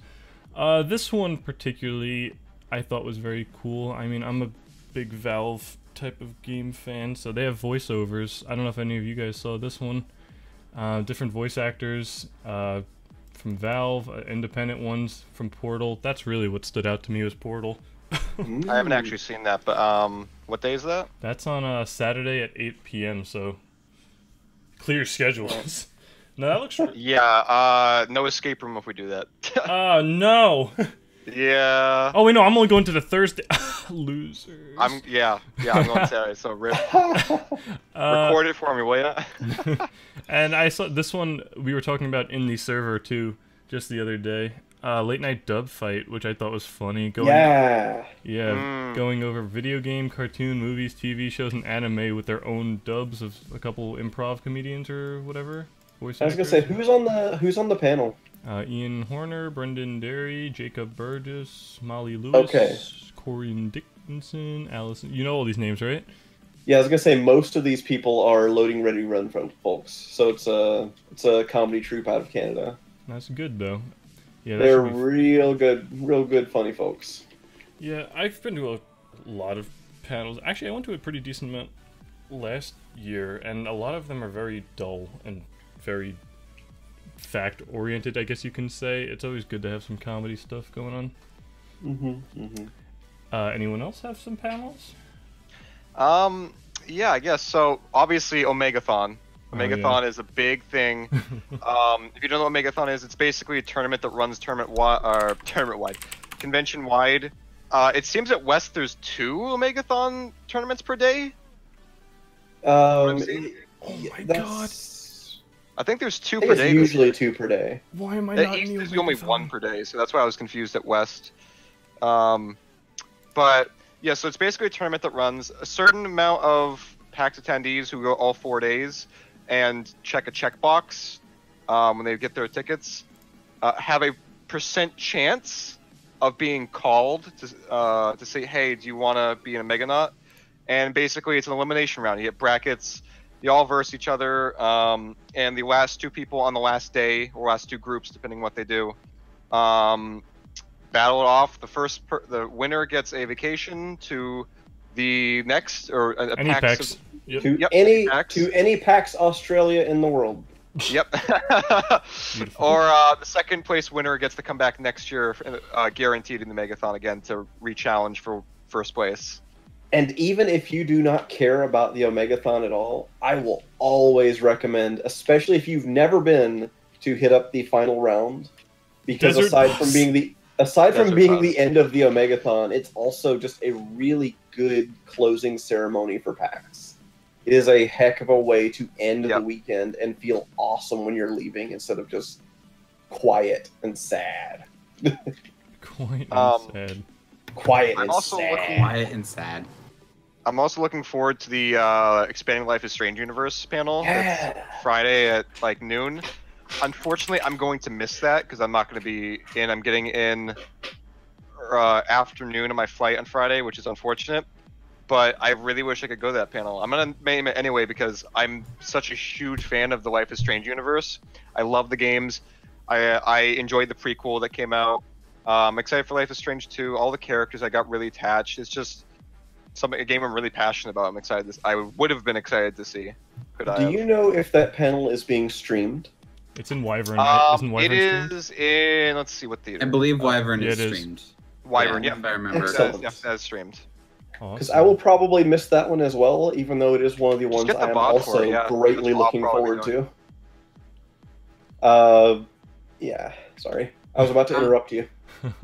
This one particularly I thought was very cool. I mean, I'm a big Valve type of game fan, so they have voiceovers. I don't know if any of you guys saw this one. Different voice actors from Valve, independent ones from Portal. That's really what stood out to me was Portal. I haven't actually seen that, but what day is that? That's on Saturday at 8 p.m., so clear schedules. No, that looks... Yeah, no escape room if we do that. Oh, no! Yeah. Oh, wait, no, I'm only going to the Thursday... Losers. I'm going Saturday, so rip. Record it for me, will ya? And I saw this one we were talking about in the server, too, just the other day. Late night dub fight, which I thought was funny. Going over video game, cartoon, movies, TV shows, and anime with their own dubs of a couple improv comedians or whatever. Voice I was gonna say, who's on the panel? Ian Horner, Brendan Derry, Jacob Burgess, Molly Lewis, Corian Dickinson, Allison. You know all these names, right? Yeah, I was gonna say most of these people are Loading Ready Run folks. So it's a comedy troupe out of Canada. That's good though. Yeah, they're real good, funny folks. Yeah, I've been to a lot of panels. Actually, I went to a pretty decent amount last year, and a lot of them are very dull and very fact-oriented, I guess you can say. It's always good to have some comedy stuff going on. Anyone else have some panels? Yeah, I guess so. Obviously, Omegathon. Omegathon is a big thing. If you don't know what Omegathon is, it's basically a tournament that runs tournament-wide, convention-wide. It seems at West there's 2 Omegathon tournaments per day. Oh my god! I think there's 2 I think per it's day. usually 2 per day. Why am I not in the There's only Omegathon? 1 per day, so that's why I was confused at West. But yeah, so it's basically a tournament that runs a certain amount of PAX attendees who go all 4 days and check a checkbox when they get their tickets have a % chance of being called to say, hey, do you want to be in a Meganaut? And basically it's an elimination round. You get brackets, you all verse each other, and the last 2 people on the last day, or last 2 groups, depending what they do, battle it off. The winner gets a vacation to the next, or a Any PAX. To Yep, any PAX Australia in the world. Yep. Or the second place winner gets to come back next year, guaranteed in the Megathon again to re-challenge for first place. And even if you do not care about the Omegathon at all, I will always recommend, especially if you've never been, to hit up the final round, because aside from being the end of the Omegathon, it's also just a really good closing ceremony for PAX. It is a heck of a way to end the weekend and feel awesome when you're leaving, instead of just quiet and sad. Quiet and sad. Quiet and sad. I'm also looking forward to the Expanding Life is Strange Universe panel. That's Friday at like noon. Unfortunately, I'm going to miss that because I'm not going to be in. I'm getting in afternoon of my flight on Friday, which is unfortunate. But I really wish I could go to that panel. I'm going to name it anyway because I'm such a huge fan of the Life is Strange universe. I love the games. I enjoyed the prequel that came out. I'm excited for Life is Strange 2. All the characters, I got really attached. It's just a game I'm really passionate about. I'm excited. I would have been excited to see. Do you know if that panel is being streamed? It's in Wyvern, right? Isn't Wyvern it is in, let's see what theater. I believe Wyvern is streamed. Wyvern, yeah. If I remember. That's streamed. Because I will probably miss that one as well, even though it is one of the ones I am also greatly looking forward to. Yeah, sorry. I was about to interrupt you. Okay.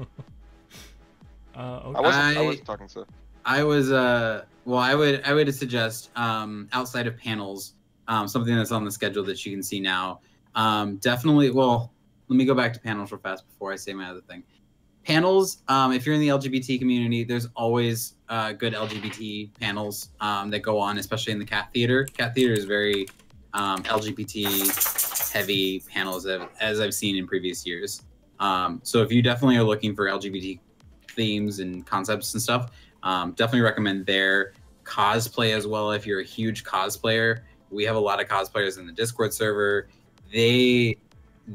I wasn't talking to. I was well, I would suggest outside of panels, something that's on the schedule that you can see now. Definitely, well, let me go back to panels real fast before I say my other thing. Panels, if you're in the LGBT community, there's always good LGBT panels that go on, especially in the Cat Theater. Cat Theater is very LGBT heavy panels as I've seen in previous years. So if you definitely are looking for LGBT themes and concepts and stuff, definitely recommend their cosplay as well. If you're a huge cosplayer, we have a lot of cosplayers in the Discord server. They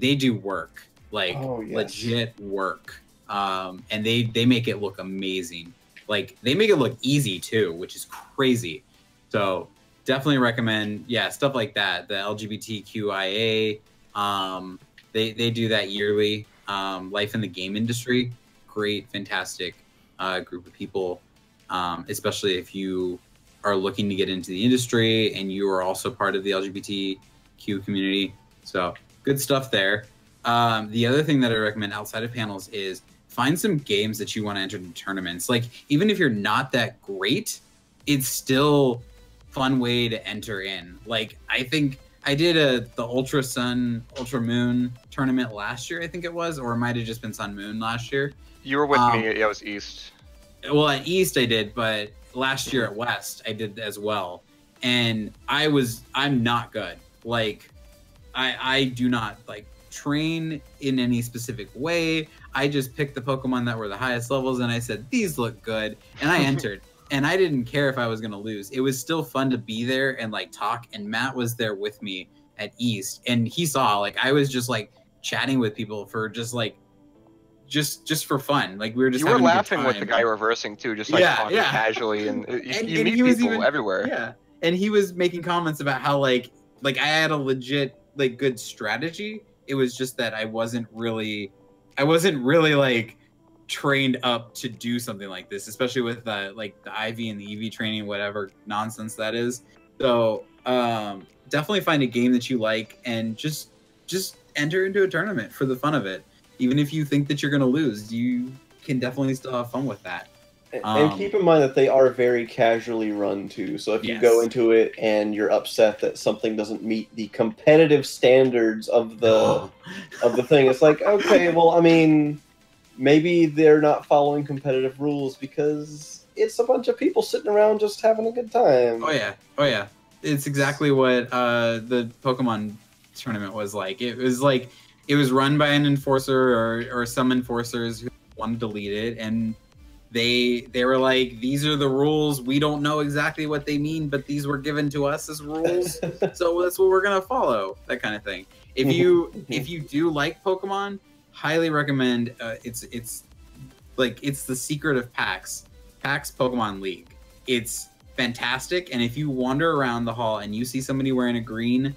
do work, like legit work. And they make it look amazing. Like they make it look easy too, which is crazy. So definitely recommend, stuff like that. The LGBTQIA, they do that yearly. Life in the game industry, great, fantastic group of people, especially if you are looking to get into the industry and you are also part of the LGBTQ community. So good stuff there. The other thing that I recommend outside of panels is find some games that you want to enter into tournaments. Like, even if you're not that great, it's still fun way to enter in. Like, I think I did the Ultra Sun, Ultra Moon tournament last year, I think it was, or it might have just been Sun Moon last year. You were with me. It was East. Well, at East I did, but last year at West I did as well. And I'm not good. Like, I do not like train in any specific way. I just picked the Pokemon that were the highest levels and I said, these look good. And I entered. And I didn't care if I was going to lose. It was still fun to be there and like talk. And Matt was there with me at East. And he saw, like, I was just like chatting with people for just like, just for fun. Like, we were just you were laughing with the guy reversing too, just like talking casually. And you meet people everywhere. Yeah. and he was making comments about how like I had a legit like good strategy. It was just that I wasn't really like trained up to do something like this, especially with like the IV and the EV training, whatever nonsense that is. So definitely find a game that you like and just enter into a tournament for the fun of it. Even if you think that you're going to lose, you can definitely still have fun with that. And keep in mind that they are very casually run too. So if you go into it and you're upset that something doesn't meet the competitive standards of the thing, it's like, okay, well, I mean, maybe they're not following competitive rules because it's a bunch of people sitting around just having a good time. Oh yeah. It's exactly what the Pokemon tournament was like. It was run by an enforcer or some enforcers who wanted to lead it, and they were like, these are the rules. We don't know exactly what they mean, but these were given to us as rules, so that's what we're gonna follow. That kind of thing. If you do like Pokemon, highly recommend. It's the secret of PAX Pokemon League. It's fantastic, and if you wander around the hall and you see somebody wearing a green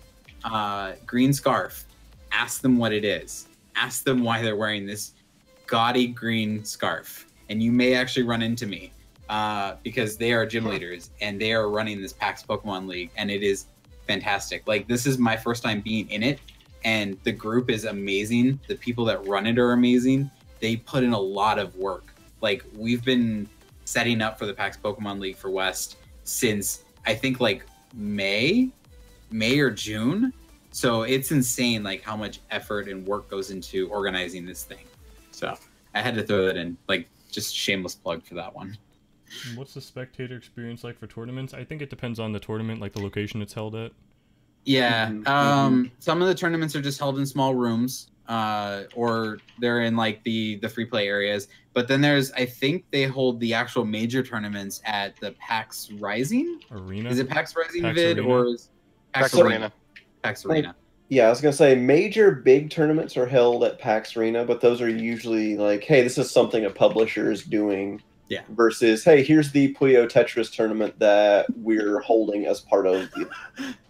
scarf, ask them what it is. Ask them why they're wearing this gaudy green scarf. And you may actually run into me because they are gym leaders and they are running this PAX Pokemon League, and it is fantastic. Like, this is my first time being in it, and the group is amazing. The people that run it are amazing. They put in a lot of work. Like, we've been setting up for the PAX Pokemon League for West since I think like May or June. So it's insane, like how much effort and work goes into organizing this thing. So I had to throw that in, like, just shameless plug for that one. What's the spectator experience like for tournaments? I think it depends on the tournament, like the location it's held at. Yeah, some of the tournaments are just held in small rooms, or they're in like the free play areas. But then I think they hold the actual major tournaments at the PAX Rising Arena. Is it PAX Rising PAX Vid Arena? or is PAX Arena? PAX Arena. Yeah, I was gonna say major big tournaments are held at PAX Arena, but those are usually like, hey, this is something a publisher is doing. Yeah. Versus, hey, here's the Puyo Tetris tournament that we're holding as part of.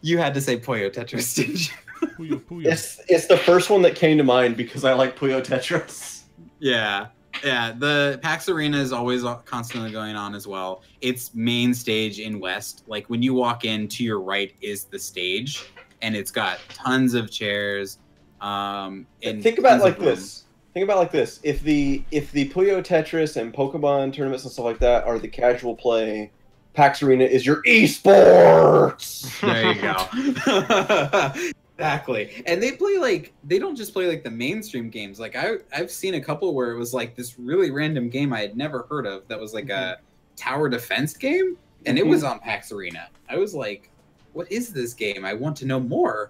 You had to say Puyo Tetris, didn't you? Puyo. It's the first one that came to mind because I like Puyo Tetris. Yeah. The PAX Arena is always constantly going on as well. It's main stage in West. Like, when you walk in, to your right is the stage, and it's got tons of chairs. And think about it like this. Think about it like this. If the Puyo Tetris and Pokemon tournaments and stuff like that are the casual play, PAX Arena is your esports. There you go. Exactly. And they don't just play like the mainstream games. Like I've seen a couple where it was like this really random game I had never heard of that was like a tower defense game, and it was on PAX Arena. I was like, what is this game? I want to know more.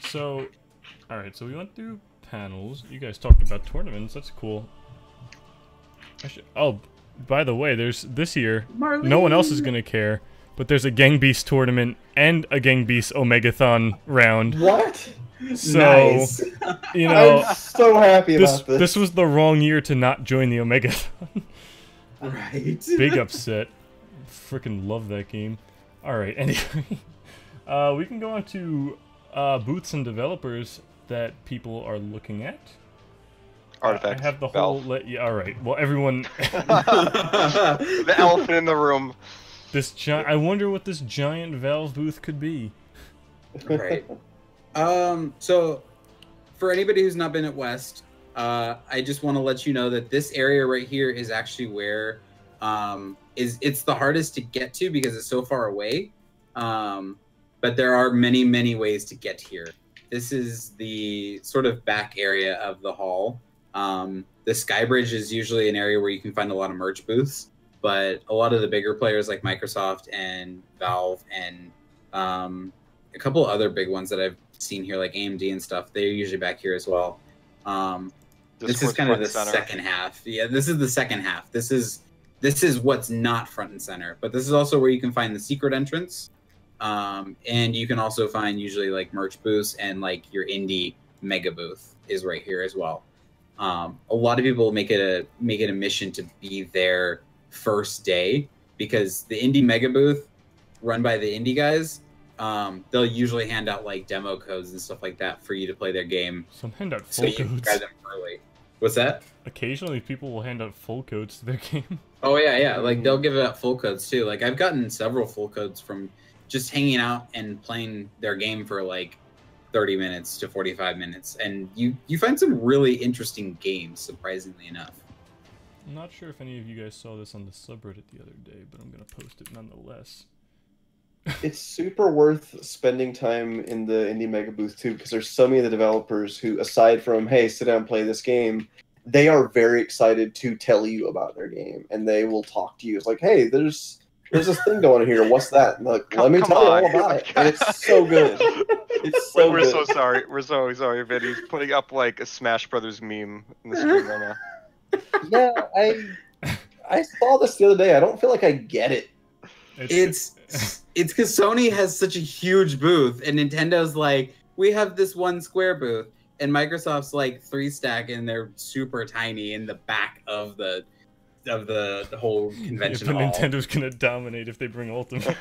So, all right, so we went through panels. You guys talked about tournaments. That's cool. Oh, by the way, there's this year. Marlene. No one else is gonna care, but there's a Gang Beast tournament and a Gang Beast Omegathon round. What? So, nice. You know, I'm so happy about this. This was the wrong year to not join the Omegathon. Right. Big upset. Freaking love that game. All right, anyway, we can go on to booths and developers that people are looking at. Artifacts. I have the Valve. whole. Yeah, all right. Well, everyone. The elephant in the room. I wonder what this giant Valve booth could be. Right. So, for anybody who's not been at West, I just want to let you know that this area right here is actually where it's the hardest to get to because it's so far away. But there are many, many ways to get here. This is the sort of back area of the hall. The Sky Bridge is usually an area where you can find a lot of merch booths, but a lot of the bigger players like Microsoft and Valve and a couple other big ones that I've seen here, like AMD and stuff, they're usually back here as well. This is kind of the second half. Yeah, this is the second half. This is what's not front and center, but this is also where you can find the secret entrance. And you can also find usually like merch booths and like your indie mega booth is right here as well. A lot of people make it a mission to be there first day because the indie mega booth run by the indie guys, they'll usually hand out like demo codes and stuff like that for you to play their game. Some hand out So full you can codes. try them early. What's that? Occasionally, people will hand out full codes to their game. Oh yeah. Like they'll give out full codes too. Like I've gotten several full codes from just hanging out and playing their game for like 30 minutes to 45 minutes, and you find some really interesting games, surprisingly enough. I'm not sure if any of you guys saw this on the subreddit the other day, but I'm gonna post it nonetheless. It's super worth spending time in the indie mega booth too, because there's so many of the developers who, aside from hey, sit down and play this game, they are very excited to tell you about their game, and they will talk to you. It's like, hey, there's this thing going on here. What's that? And like, let me tell you all about it. And it's so good. It's so We're good. so sorry. We're so sorry, Vinny's putting up like a Smash Brothers meme in the screen right now. Yeah, I saw this the other day. I don't feel like I get it. It's because Sony has such a huge booth, and Nintendo's like, we have this one square booth, and Microsoft's like 3-stack, and they're super tiny in the back of the whole convention But hall. Nintendo's gonna dominate if they bring Ultimate.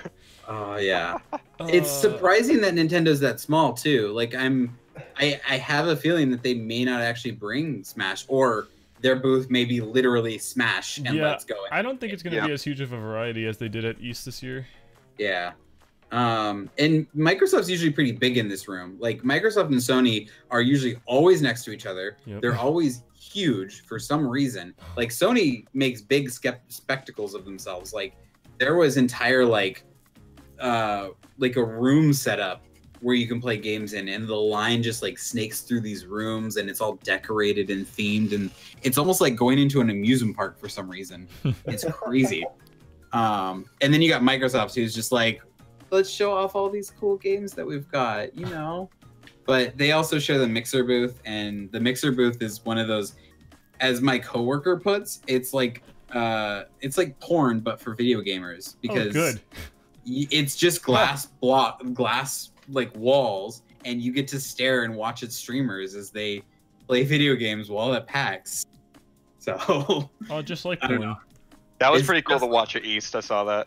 Oh yeah. It's surprising that Nintendo's that small too. Like I have a feeling that they may not actually bring Smash, or their booth may be literally Smash and Yeah, Let's Go. I don't think it's gonna be as huge of a variety as they did at East this year. Yeah. And Microsoft's usually pretty big in this room. Like Microsoft and Sony are usually always next to each other. Yep. They're always huge for some reason. Like Sony makes big spectacles of themselves. Like there was entire like a room set up where you can play games in, and the line just like snakes through these rooms, and it's all decorated and themed, and it's almost like going into an amusement park for some reason. It's crazy. And then you got Microsoft, who's just like, let's show off all these cool games that we've got, you know. But they also show the Mixer booth, and the Mixer booth is one of those, as my coworker puts, it's like porn but for video gamers, because good. It's just glass like walls, and you get to stare and watch its streamers as they play video games while at PAX. So Oh, just like I don't porn. know. That was It's pretty cool to just- watch at East. I saw that.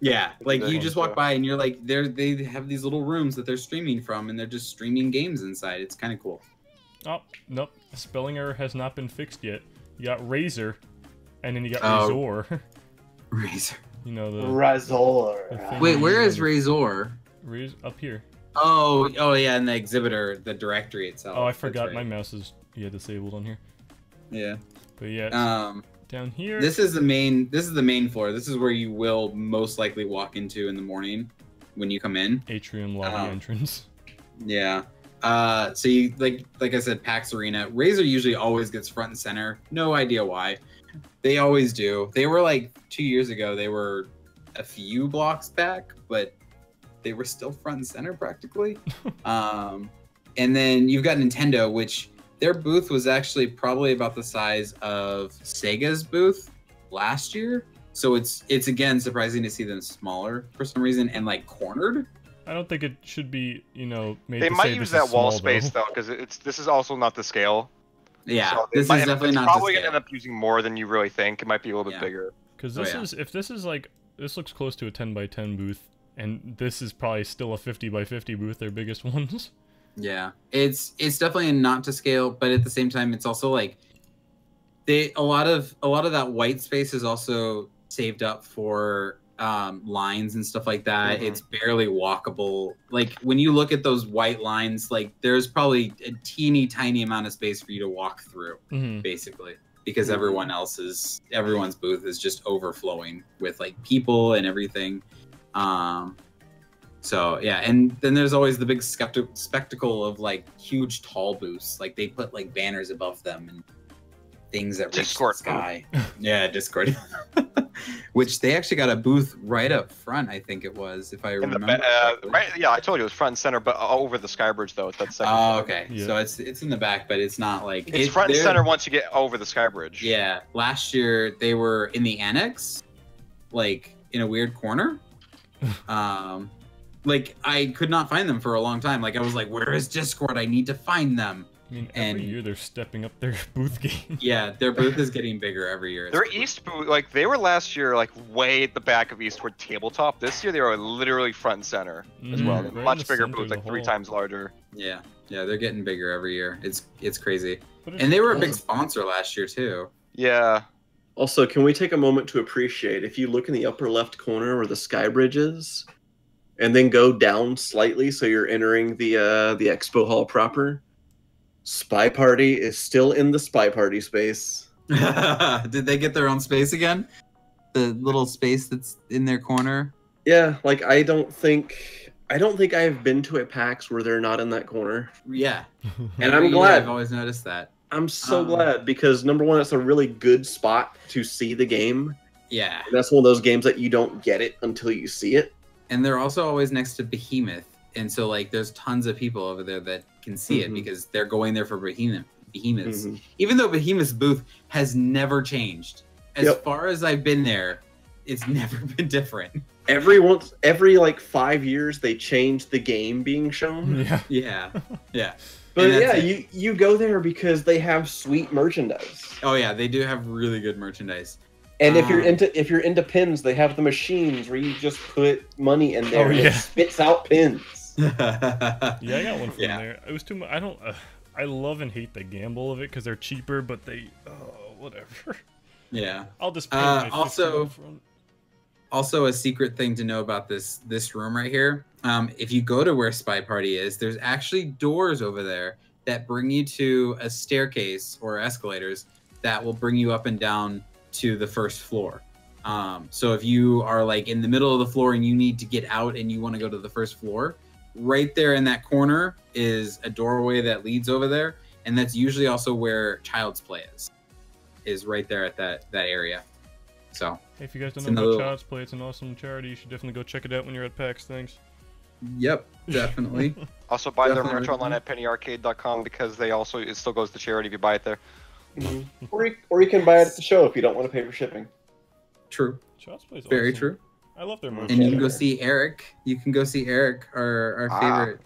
Yeah, like you Good just one, walk too. by and you're like, they have these little rooms that they're streaming from, and they're just streaming games inside. It's kind of cool. Oh, nope. The spelling error has not been fixed yet. You got Razor, and then you got Oh. Razor. Razor. You know, the Razor. thing Wait, you where use is on Razor? the- up here. Oh, yeah, in the exhibitor, the directory itself. Oh, I That's forgot right. my mouse is disabled on here. Yeah. But yeah, down here. This is the main floor. This is where you will most likely walk into in the morning when you come in. atrium lobby entrance. Yeah. So you like I said, PAX Arena. Razer usually always gets front and center. No idea why. They always do. They were like 2 years ago, they were a few blocks back, but they were still front and center practically. And then you've got Nintendo, which their booth was actually probably about the size of Sega's booth last year. So it's again surprising to see them smaller for some reason and like cornered. I don't think it should be, made They to might say use this is that wall small, space though. because this is also not the scale. Yeah, So this is definitely it's not probably to gonna scale. end up using more than you really think. It might be a little bit Yeah. bigger. Because Oh, this yeah. is, if this is like, this looks close to a 10 by 10 booth, and this is probably still a 50 by 50 booth, their biggest ones. Yeah, it's definitely not to scale, but at the same time, it's also like a lot of that white space is also saved up for lines and stuff like that. Mhm. It's barely walkable. Like when you look at those white lines, like there's probably a teeny tiny amount of space for you to walk through, basically, because Mhm. everyone's booth is just overflowing with like people and everything. So yeah, and then there's always the big spectacle of like huge tall booths. Like they put like banners above them and things that reach the Discord. sky. Yeah, Discord. Which they actually got a booth right up front, I think it was, if I In the remember. correctly. right, yeah, I told you it was front and center, but over the Skybridge though. That's second Oh, floor. okay. Yeah. So it's in the back, but it's not like It's front and they're- center once you get over the Skybridge. Yeah, last year they were in the annex, like in a weird corner. Like I could not find them for a long time. Like I was like, "Where is Discord? I need to find them." I mean, and every year they're stepping up their booth game. yeah, their booth is getting bigger every year. Their East booth, like they were last year, like way at the back of East toward tabletop. This year they are literally front and center as well. Right in Much the bigger center booth, of the like 3 hall. times larger. Yeah, they're getting bigger every year. It's crazy. But it's And they were a big sponsor last year too. Yeah. Also, can we take a moment to appreciate, if you look in the upper left corner where the sky bridge is, and then go down slightly so you're entering the expo hall proper, Spy Party is still in the Spy Party space. Did they get their own space again? The little space that's in their corner? Yeah, like I don't think I've been to a PAX where they're not in that corner. Yeah. And Every I'm year glad. I've always noticed that. I'm so glad, because number one, it's a really good spot to see the game. Yeah. And that's one of those games that you don't get it until you see it. And they're also always next to Behemoth. And so like there's tons of people over there that can see it because they're going there for Behemoths. Even though Behemoth's booth has never changed. As far as I've been there, it's never been different. Every like 5 years they change the game being shown. Yeah. But And yeah, that's you go there because they have sweet merchandise. Oh yeah, they do have really good merchandise. And if you're into pins, they have the machines where you just put money in there and it spits out pins. Yeah, I got one from there. It was too much. I love and hate the gamble of it because they're cheaper, but whatever. Yeah. I'll just pay my also $50 Also, a secret thing to know about this room right here. If you go to where Spy Party is, there's actually doors over there that bring you to a staircase or escalators that will bring you up and down to the first floor. So if you are like in the middle of the floor and you need to get out and you want to go to the first floor, right there in that corner is a doorway that leads over there, and that's usually also where Child's Play is right there at that area. So hey, if you guys don't know about Child's Play, it's an awesome charity. You should definitely go check it out when you're at PAX. Thanks. Yep, definitely. Also buy their merch online at pennyarcade.com because it still goes to charity if you buy it there. Or you can buy it at the show if you don't want to pay for shipping. True. Child's Play is Very awesome. true. I love their merch. And you can go see Eric. You can go see Eric, our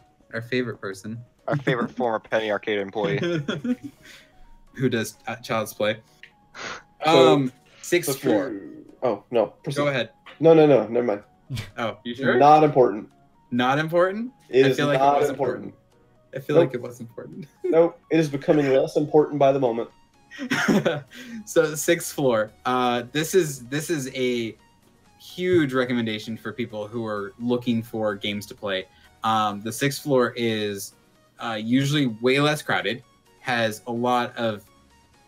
favorite person. Our favorite former Penny Arcade employee. Who does Child's Play. So, Sixth floor. Oh, no. Proceed. Go ahead. No, never mind. Oh, you sure? Not important. Not important? It I is feel like not it was important. I feel like it was important. Nope, it is becoming less important by the moment. So the sixth floor. This is a huge recommendation for people who are looking for games to play. The sixth floor is usually way less crowded, has a lot of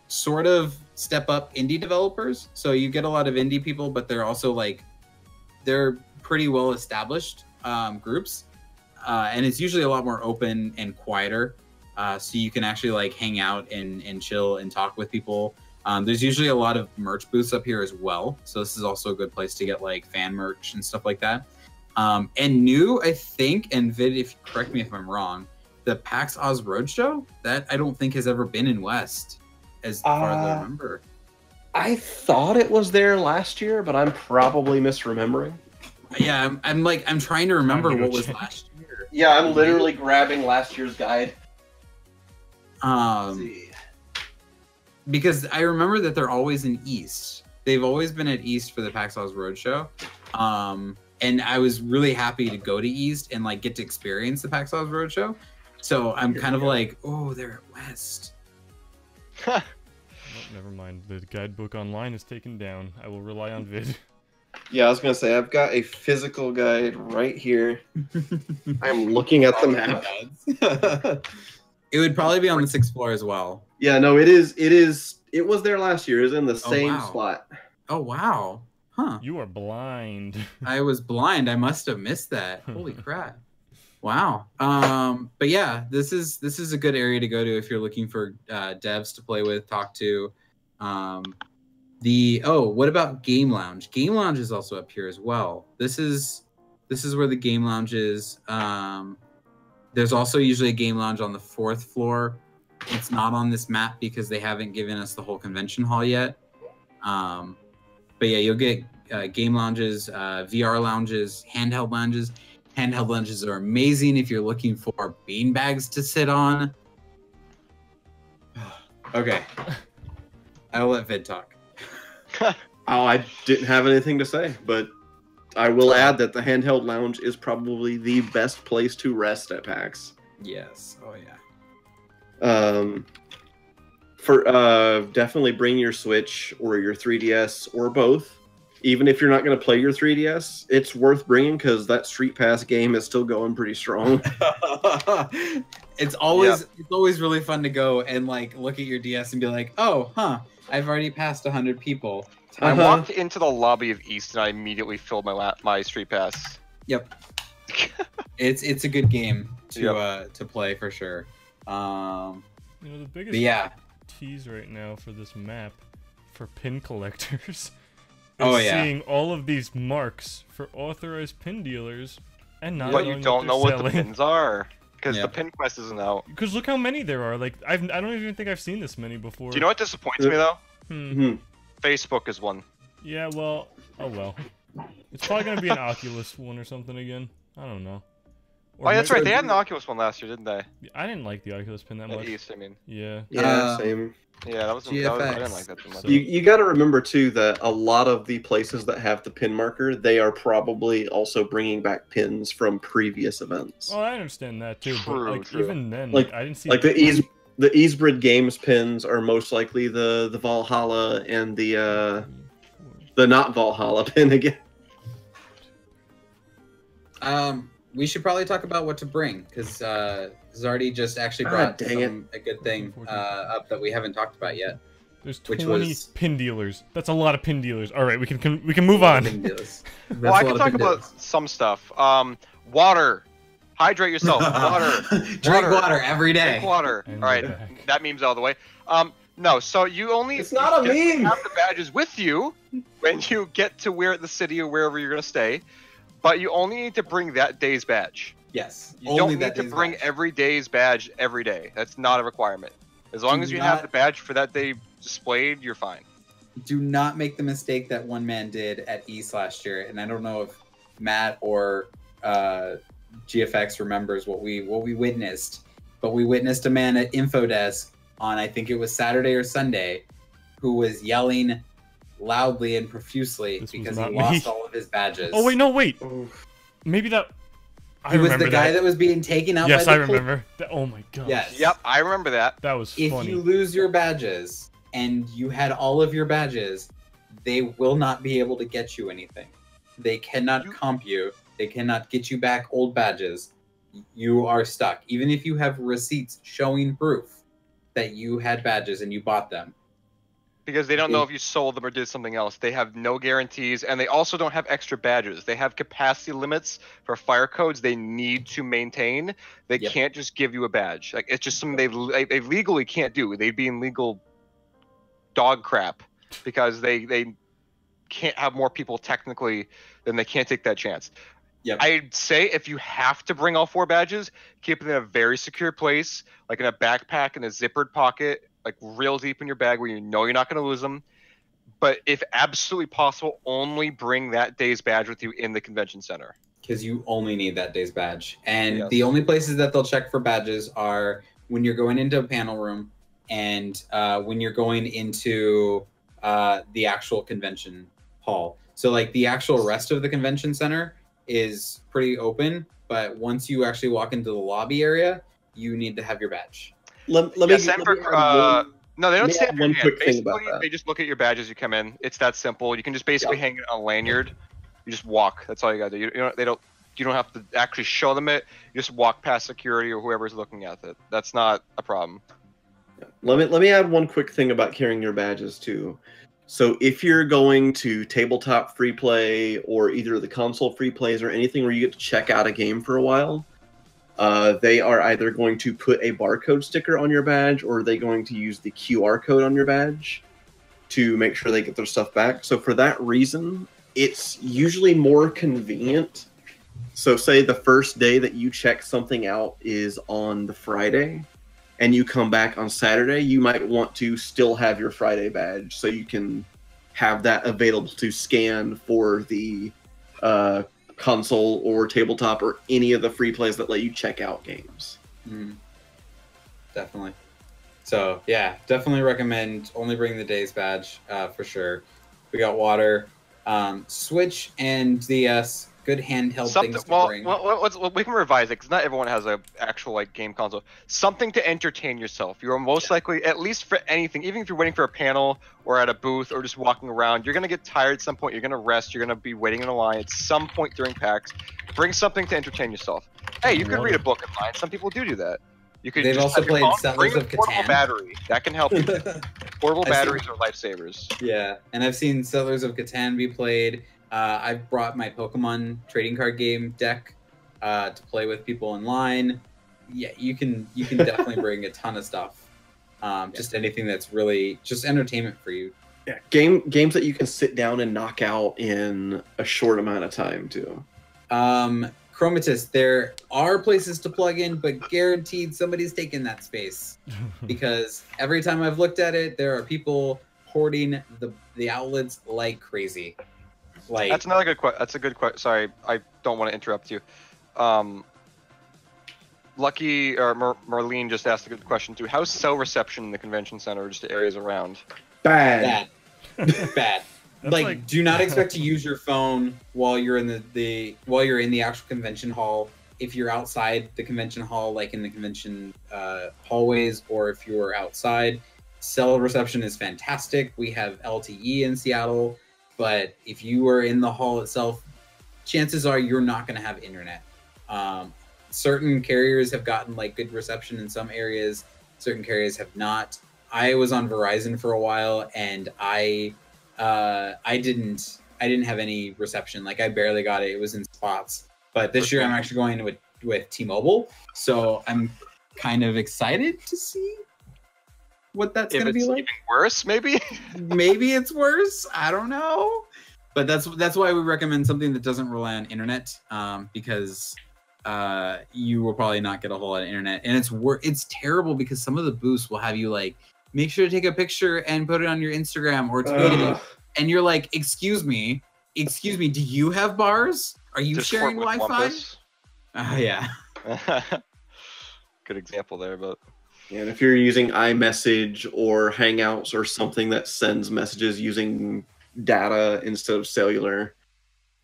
sort of step up indie developers. So you get a lot of indie people, but they're also like, they're pretty well established groups. And it's usually a lot more open and quieter. So you can actually like hang out and chill and talk with people. There's usually a lot of merch booths up here as well. So this is also a good place to get like fan merch and stuff like that. And new, I think, and Vid, if you correct me if I'm wrong, the PAX Oz Roadshow, that I don't think has ever been in West as far as I remember. I thought it was there last year, but I'm probably misremembering. Yeah, I'm trying to remember what was last year. Yeah, I'm literally grabbing last year's guide. Because I remember that they're always in East. They've always been at East for the PAX Oz Roadshow. And I was really happy to go to East and like get to experience the PAX Oz Roadshow. So I'm kind of like, oh, they're at West. Oh, never mind. The guidebook online is taken down. I will rely on Vid. Yeah, I was gonna say I've got a physical guide right here. I'm looking at the map. It would probably be on the sixth floor as well. Yeah, no, it is. It was there last year. It was in the same spot. Oh wow, huh? You are blind. I was blind. I must have missed that. Holy crap! Wow. But yeah, this is a good area to go to if you're looking for devs to play with, talk to. What about Game Lounge? Game Lounge is also up here as well. This is where the Game Lounge is. There's also usually a Game Lounge on the fourth floor. It's not on this map because they haven't given us the whole convention hall yet. But yeah, you'll get game lounges, VR lounges, handheld lounges. Handheld lounges are amazing if you're looking for beanbags to sit on. Okay. I'll let Vid talk. Oh, I didn't have anything to say, but I will add that the handheld lounge is probably the best place to rest at PAX. Yes. Oh yeah. For definitely bring your Switch or your 3DS or both. Even if you're not going to play your 3DS, it's worth bringing because that Street Pass game is still going pretty strong. It's always really fun to go and like look at your DS and be like, oh, huh, I've already passed 100 people. I walked into the lobby of East and I immediately filled my Street Pass. Yep. It's a good game to play for sure. You know, the biggest tease right now for this map for pin collectors is seeing all of these marks for authorized pin dealers and not. But you don't know what the pins are because the pin quest isn't out. Because look how many there are. Like I don't even think I've seen this many before. Do you know what disappoints me though? Mm-hmm. Facebook is one. Yeah, well, oh well. It's probably gonna be an Oculus one or something again. I don't know. Oh, that's right. They had an Oculus one last year, didn't they? I didn't like the Oculus pin that much. At East, I mean. Yeah. Yeah, same. Yeah, that was I didn't like that too much. You got to remember too that a lot of the places that have the pin marker, they are probably also bringing back pins from previous events. Oh, I understand that too. True, but like true. even then, Like I didn't see like the Easebrid Games pins are most likely the Valhalla and the not Valhalla pin again. We should probably talk about what to bring because Zardy just actually brought a good thing up that we haven't talked about yet. There's 20 pin dealers. That's a lot of pin dealers. All right, we can move on. Well, I can talk about some stuff. Water. Hydrate yourself. Water. Drink water every day. Drink water. All right, that meme's out of the way. No, so you only it's not a meme. Have the badges with you when you get to the city or wherever you're gonna stay. But you only need to bring that day's badge. Yes. You don't need to bring every day's badge every day. That's not a requirement. As long as you have the badge for that day displayed, you're fine. Do not make the mistake that one man did at East last year, and I don't know if Matt or GFX remembers what we witnessed, but we witnessed a man at Info Desk on, I think it was Saturday or Sunday, who was yelling loudly and profusely because he lost all of his badges. Oh wait, no, wait. Maybe that. He was the guy that was being taken out. Yes, by I remember. Oh my god. Yes. Yep, I remember that. That was funny. If you lose your badges and you had all of your badges, they will not be able to get you anything. They cannot comp you. They cannot get you back old badges. You are stuck. Even if you have receipts showing proof that you had badges and you bought them. Because they don't know if you sold them or did something else. They have no guarantees, and they also don't have extra badges. They have capacity limits for fire codes they need to maintain. They can't just give you a badge. Like it's just something they legally can't do. They'd be in legal dog crap because they can't have more people technically, then they can't take that chance. Yep. I'd say if you have to bring all 4 badges, keep it in a very secure place, like in a backpack in a zippered pocket, like real deep in your bag where you know you're not going to lose them. But if absolutely possible, only bring that day's badge with you in the convention center. Because you only need that day's badge. And the only places that they'll check for badges are when you're going into a panel room and when you're going into the actual convention hall. So like the actual rest of the convention center is pretty open, but once you actually walk into the lobby area, you need to have your badge. No, they don't stand for hand. Basically, they just look at your badge as you come in. It's that simple. You can just basically hang it on a lanyard. You just walk. That's all you gotta do. You don't have to actually show them it. You just walk past security or whoever's looking at it. That's not a problem. Let me add one quick thing about carrying your badges too. So if you're going to tabletop free play or either the console free plays or anything where you get to check out a game for a while, they are either going to put a barcode sticker on your badge or are they going to use the QR code on your badge to make sure they get their stuff back. So for that reason, it's usually more convenient. So say the first day that you check something out is on the Friday and you come back on Saturday, you might want to still have your Friday badge so you can have that available to scan for the console or tabletop or any of the free plays that let you check out games. Definitely. So yeah, definitely recommend only bring the day's badge for sure. We got water, Switch and DS, good handheld things to bring. Well, we can revise it because not everyone has a actual like game console. Something to entertain yourself. You're most likely, at least for anything, even if you're waiting for a panel or at a booth or just walking around, you're gonna get tired at some point. You're gonna rest. You're gonna be waiting in a line at some point during PAX. Bring something to entertain yourself. Hey, you could read a book in line. Some people do that. You could. They've just also played Settlers of portable Catan. battery that can help you. Portable batteries are lifesavers. Yeah, and I've seen Settlers of Catan be played. I've brought my Pokemon trading card game deck to play with people in line. Yeah, you can definitely bring a ton of stuff. Just anything that's really just entertainment for you. Yeah, games that you can sit down and knock out in a short amount of time too. Chromatus, there are places to plug in, but guaranteed somebody's taking that space. Because every time I've looked at it, there are people hoarding the outlets like crazy. Like that's another good question. That's a good question. Sorry, I don't want to interrupt you. Lucky or Marlene just asked a good question too. How's cell reception in the convention center or just the areas around? Bad. Bad. Like, do not expect to use your phone while you're in the actual convention hall. If you're outside the convention hall, like in the convention hallways, or if you're outside, cell reception is fantastic. We have LTE in Seattle, but if you are in the hall itself, chances are you're not going to have internet. Certain carriers have gotten like good reception in some areas. Certain carriers have not. I was on Verizon for a while, and I didn't have any reception. Like I barely got it. It was in spots. But this year I'm actually going with T-Mobile, so I'm kind of excited to see what that's going to be like. Even worse, maybe. Maybe it's worse. I don't know. But that's why we recommend something that doesn't rely on internet, because you will probably not get a whole lot of internet, and it's terrible because some of the booths will have you like make sure to take a picture and put it on your Instagram or tweet it. And you're like, excuse me, do you have bars? Are you sharing Wi-Fi? Yeah. Good example there, but... And if you're using iMessage or Hangouts or something that sends messages using data instead of cellular,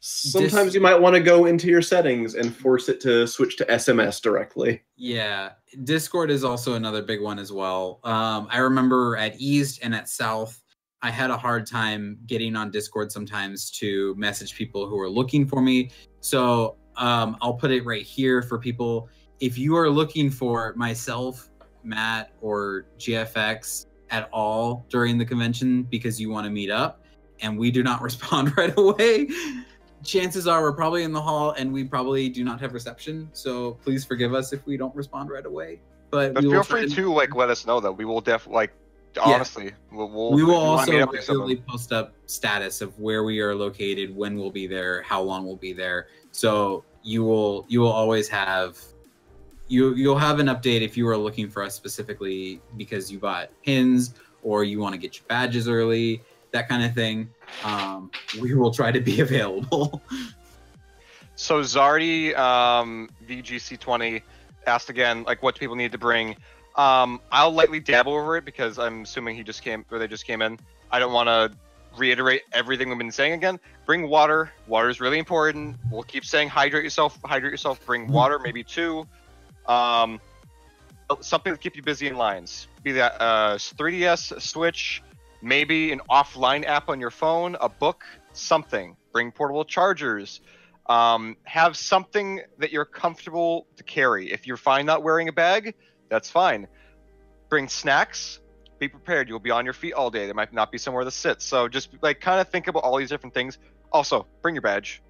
sometimes you might want to go into your settings and force it to switch to SMS directly. Yeah, Discord is also another big one as well. I remember at East and at South, I had a hard time getting on Discord sometimes to message people who are looking for me. So I'll put it right here for people. If you are looking for myself, Matt, or GFX at all during the convention because you want to meet up and we do not respond right away, chances are we're probably in the hall and we probably do not have reception. So please forgive us if we don't respond right away. But feel free to like let us know that we will definitely like. Honestly, we will also regularly post up status of where we are located, when we'll be there, how long we'll be there. So you will always have you'll have an update if you are looking for us specifically because you bought pins or you want to get your badges early, that kind of thing. We will try to be available. So Zardy, VGC20 asked again, like what people need to bring. I'll lightly dabble over it because I'm assuming they just came in. I don't want to reiterate everything we've been saying again. Bring water. Water is really important. We'll keep saying hydrate yourself. Bring water, maybe 2. Something to keep you busy in lines. Be that 3DS, Switch, maybe an offline app on your phone, a book, something. Bring portable chargers. Have something that you're comfortable to carry. If you're fine not wearing a bag, that's fine. Bring snacks. Be prepared. You'll be on your feet all day. There might not be somewhere to sit. So just like kind of think about all these different things. Also, bring your badge.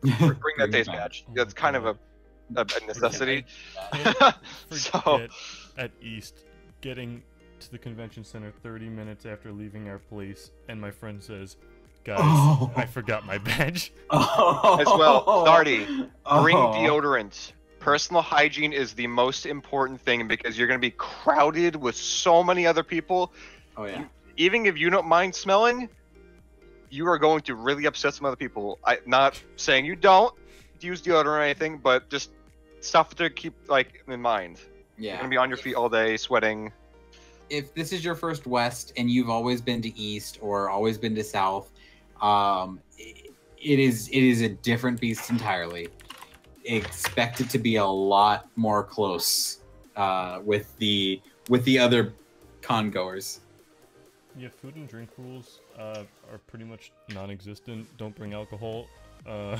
Bring that day's badge. That's kind of a necessity. So at East, getting to the convention center 30 minutes after leaving our place, and my friend says, "Guys, I forgot my badge." As well, Zardy, bring deodorant. Personal hygiene is the most important thing because you're going to be crowded with so many other people. Oh yeah. Even if you don't mind smelling, you are going to really upset some other people. I'm not saying you don't use deodorant or anything, but just stuff to keep like in mind. Yeah. You're going to be on your feet all day, sweating. if this is your first West and you've always been to East or always been to South, it is a different beast entirely. Expect it to be a lot more close with the other con goers. Yeah, food and drink rules are pretty much non-existent. Don't bring alcohol. I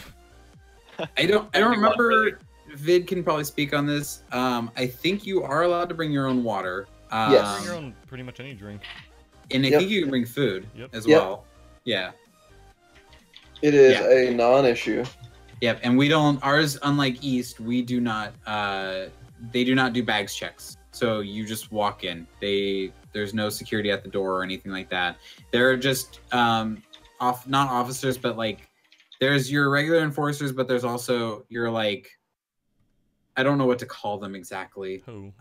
don't remember. Vid can probably speak on this. I think you are allowed to bring your own water. Yes. Bring your own pretty much any drink. And I think you can bring food as well. Yeah. It is a non-issue. Yep, and we don't. Ours, unlike East, we do not. They do not do bags checks. So you just walk in. There's no security at the door or anything like that. They're just not officers, but like there's your regular enforcers, but there's also your like. I don't know what to call them exactly. Who?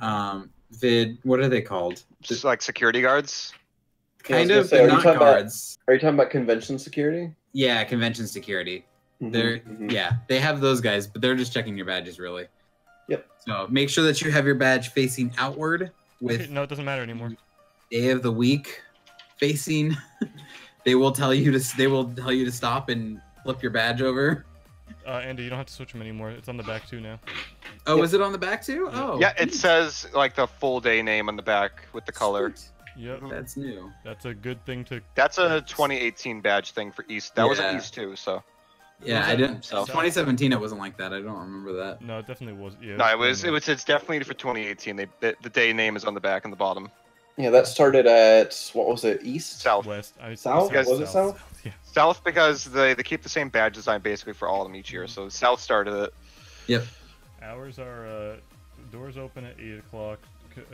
Vid, what are they called? Just like security guards. Kind Yeah, I of, was gonna say, but not guards. Are you talking about convention security? Yeah, convention security. Mm-hmm. Yeah, they have those guys, but they're just checking your badges, really. Yep. So make sure that you have your badge facing outward with Okay, no, it doesn't matter anymore. day of the week facing. They will tell you to stop and flip your badge over. Andy, you don't have to switch them anymore. It's on the back too now. Oh, is it on the back too? Oh. Yeah, it says like the full day name on the back with the color. Sweet. Yep. That's new. That's a good thing to. That's a 2018 badge thing for East. That was an East too, so. Yeah, I didn't. So- 2017, it wasn't like that. I don't remember that. No, it definitely was. Yeah. No, it's definitely for 2018. The day name is on the back and the bottom. Yeah, that started at, what was it, East? South. West. South? said Was it South? Yeah. South because they keep the same badge design basically for all of them each year. So South started it. Yep. Hours are doors open at 8 o'clock.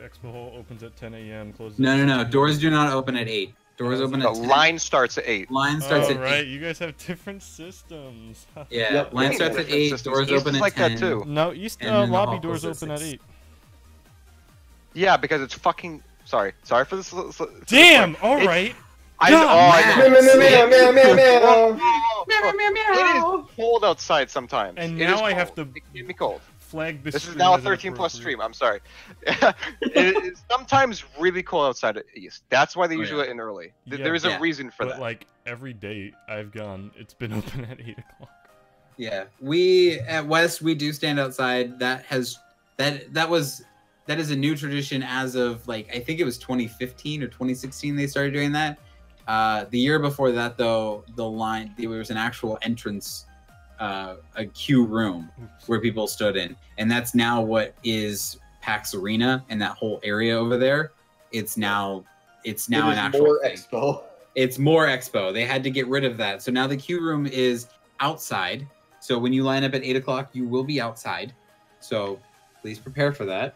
Expo hall opens at 10 a.m. Closes. No. Doors do not open at 8. Doors open The at 10. line starts at 8. Line starts Oh, at right. 8. You guys have different systems. Yeah, Yep. line starts at 8. Doors East open is at like 10. that too. No, East And then the lobby hall doors closes open at at 6. 8. Yeah, because it's fucking. Sorry for this. Damn. All right. I God, know. Meow. It is cold outside sometimes. And It now is I have cold. to It can be cold. Flag this. This is stream now a as 13 plus inappropriate. stream. I'm sorry. It is sometimes really cold outside at East. That's why they Oh, usually yeah. let in early. Yeah, There is a yeah. reason for But that. like every day I've gone, it's been open at 8 o'clock. Yeah, we at West we do stand outside. That is a new tradition as of like I think it was 2015 or 2016 they started doing that. The year before that though, there was an actual entrance, a queue room where people stood in, and that's now what is PAX Arena and that whole area over there. It's now an actual more thing. expo. It's more expo. They had to get rid of that. So now the queue room is outside. So when you line up at 8 o'clock, you will be outside. So please prepare for that.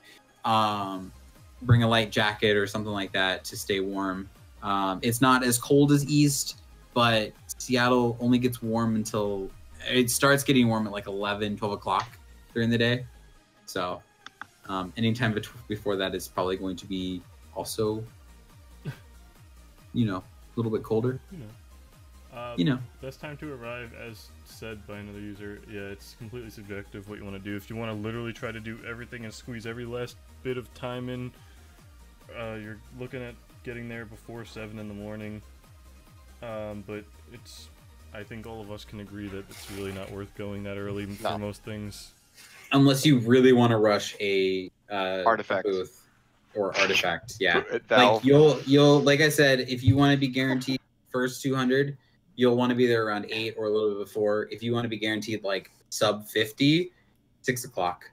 Bring a light jacket or something like that to stay warm. It's not as cold as East, but Seattle only gets warm until it starts getting warm at like 11, 12 o'clock during the day. So anytime before that is probably going to be also, a little bit colder. Best time to arrive, as said by another user. Yeah, it's completely subjective what you want to do. If you want to literally try to do everything and squeeze every last bit of time in, you're looking at getting there before 7 in the morning. But I think all of us can agree that it's really not worth going that early for most things. Unless you really want to rush a Artifact. booth or artifact, yeah. Valve. Like you'll like I said, if you want to be guaranteed first 200, you'll want to be there around 8 or a little bit before. If you want to be guaranteed like sub 50, 6 o'clock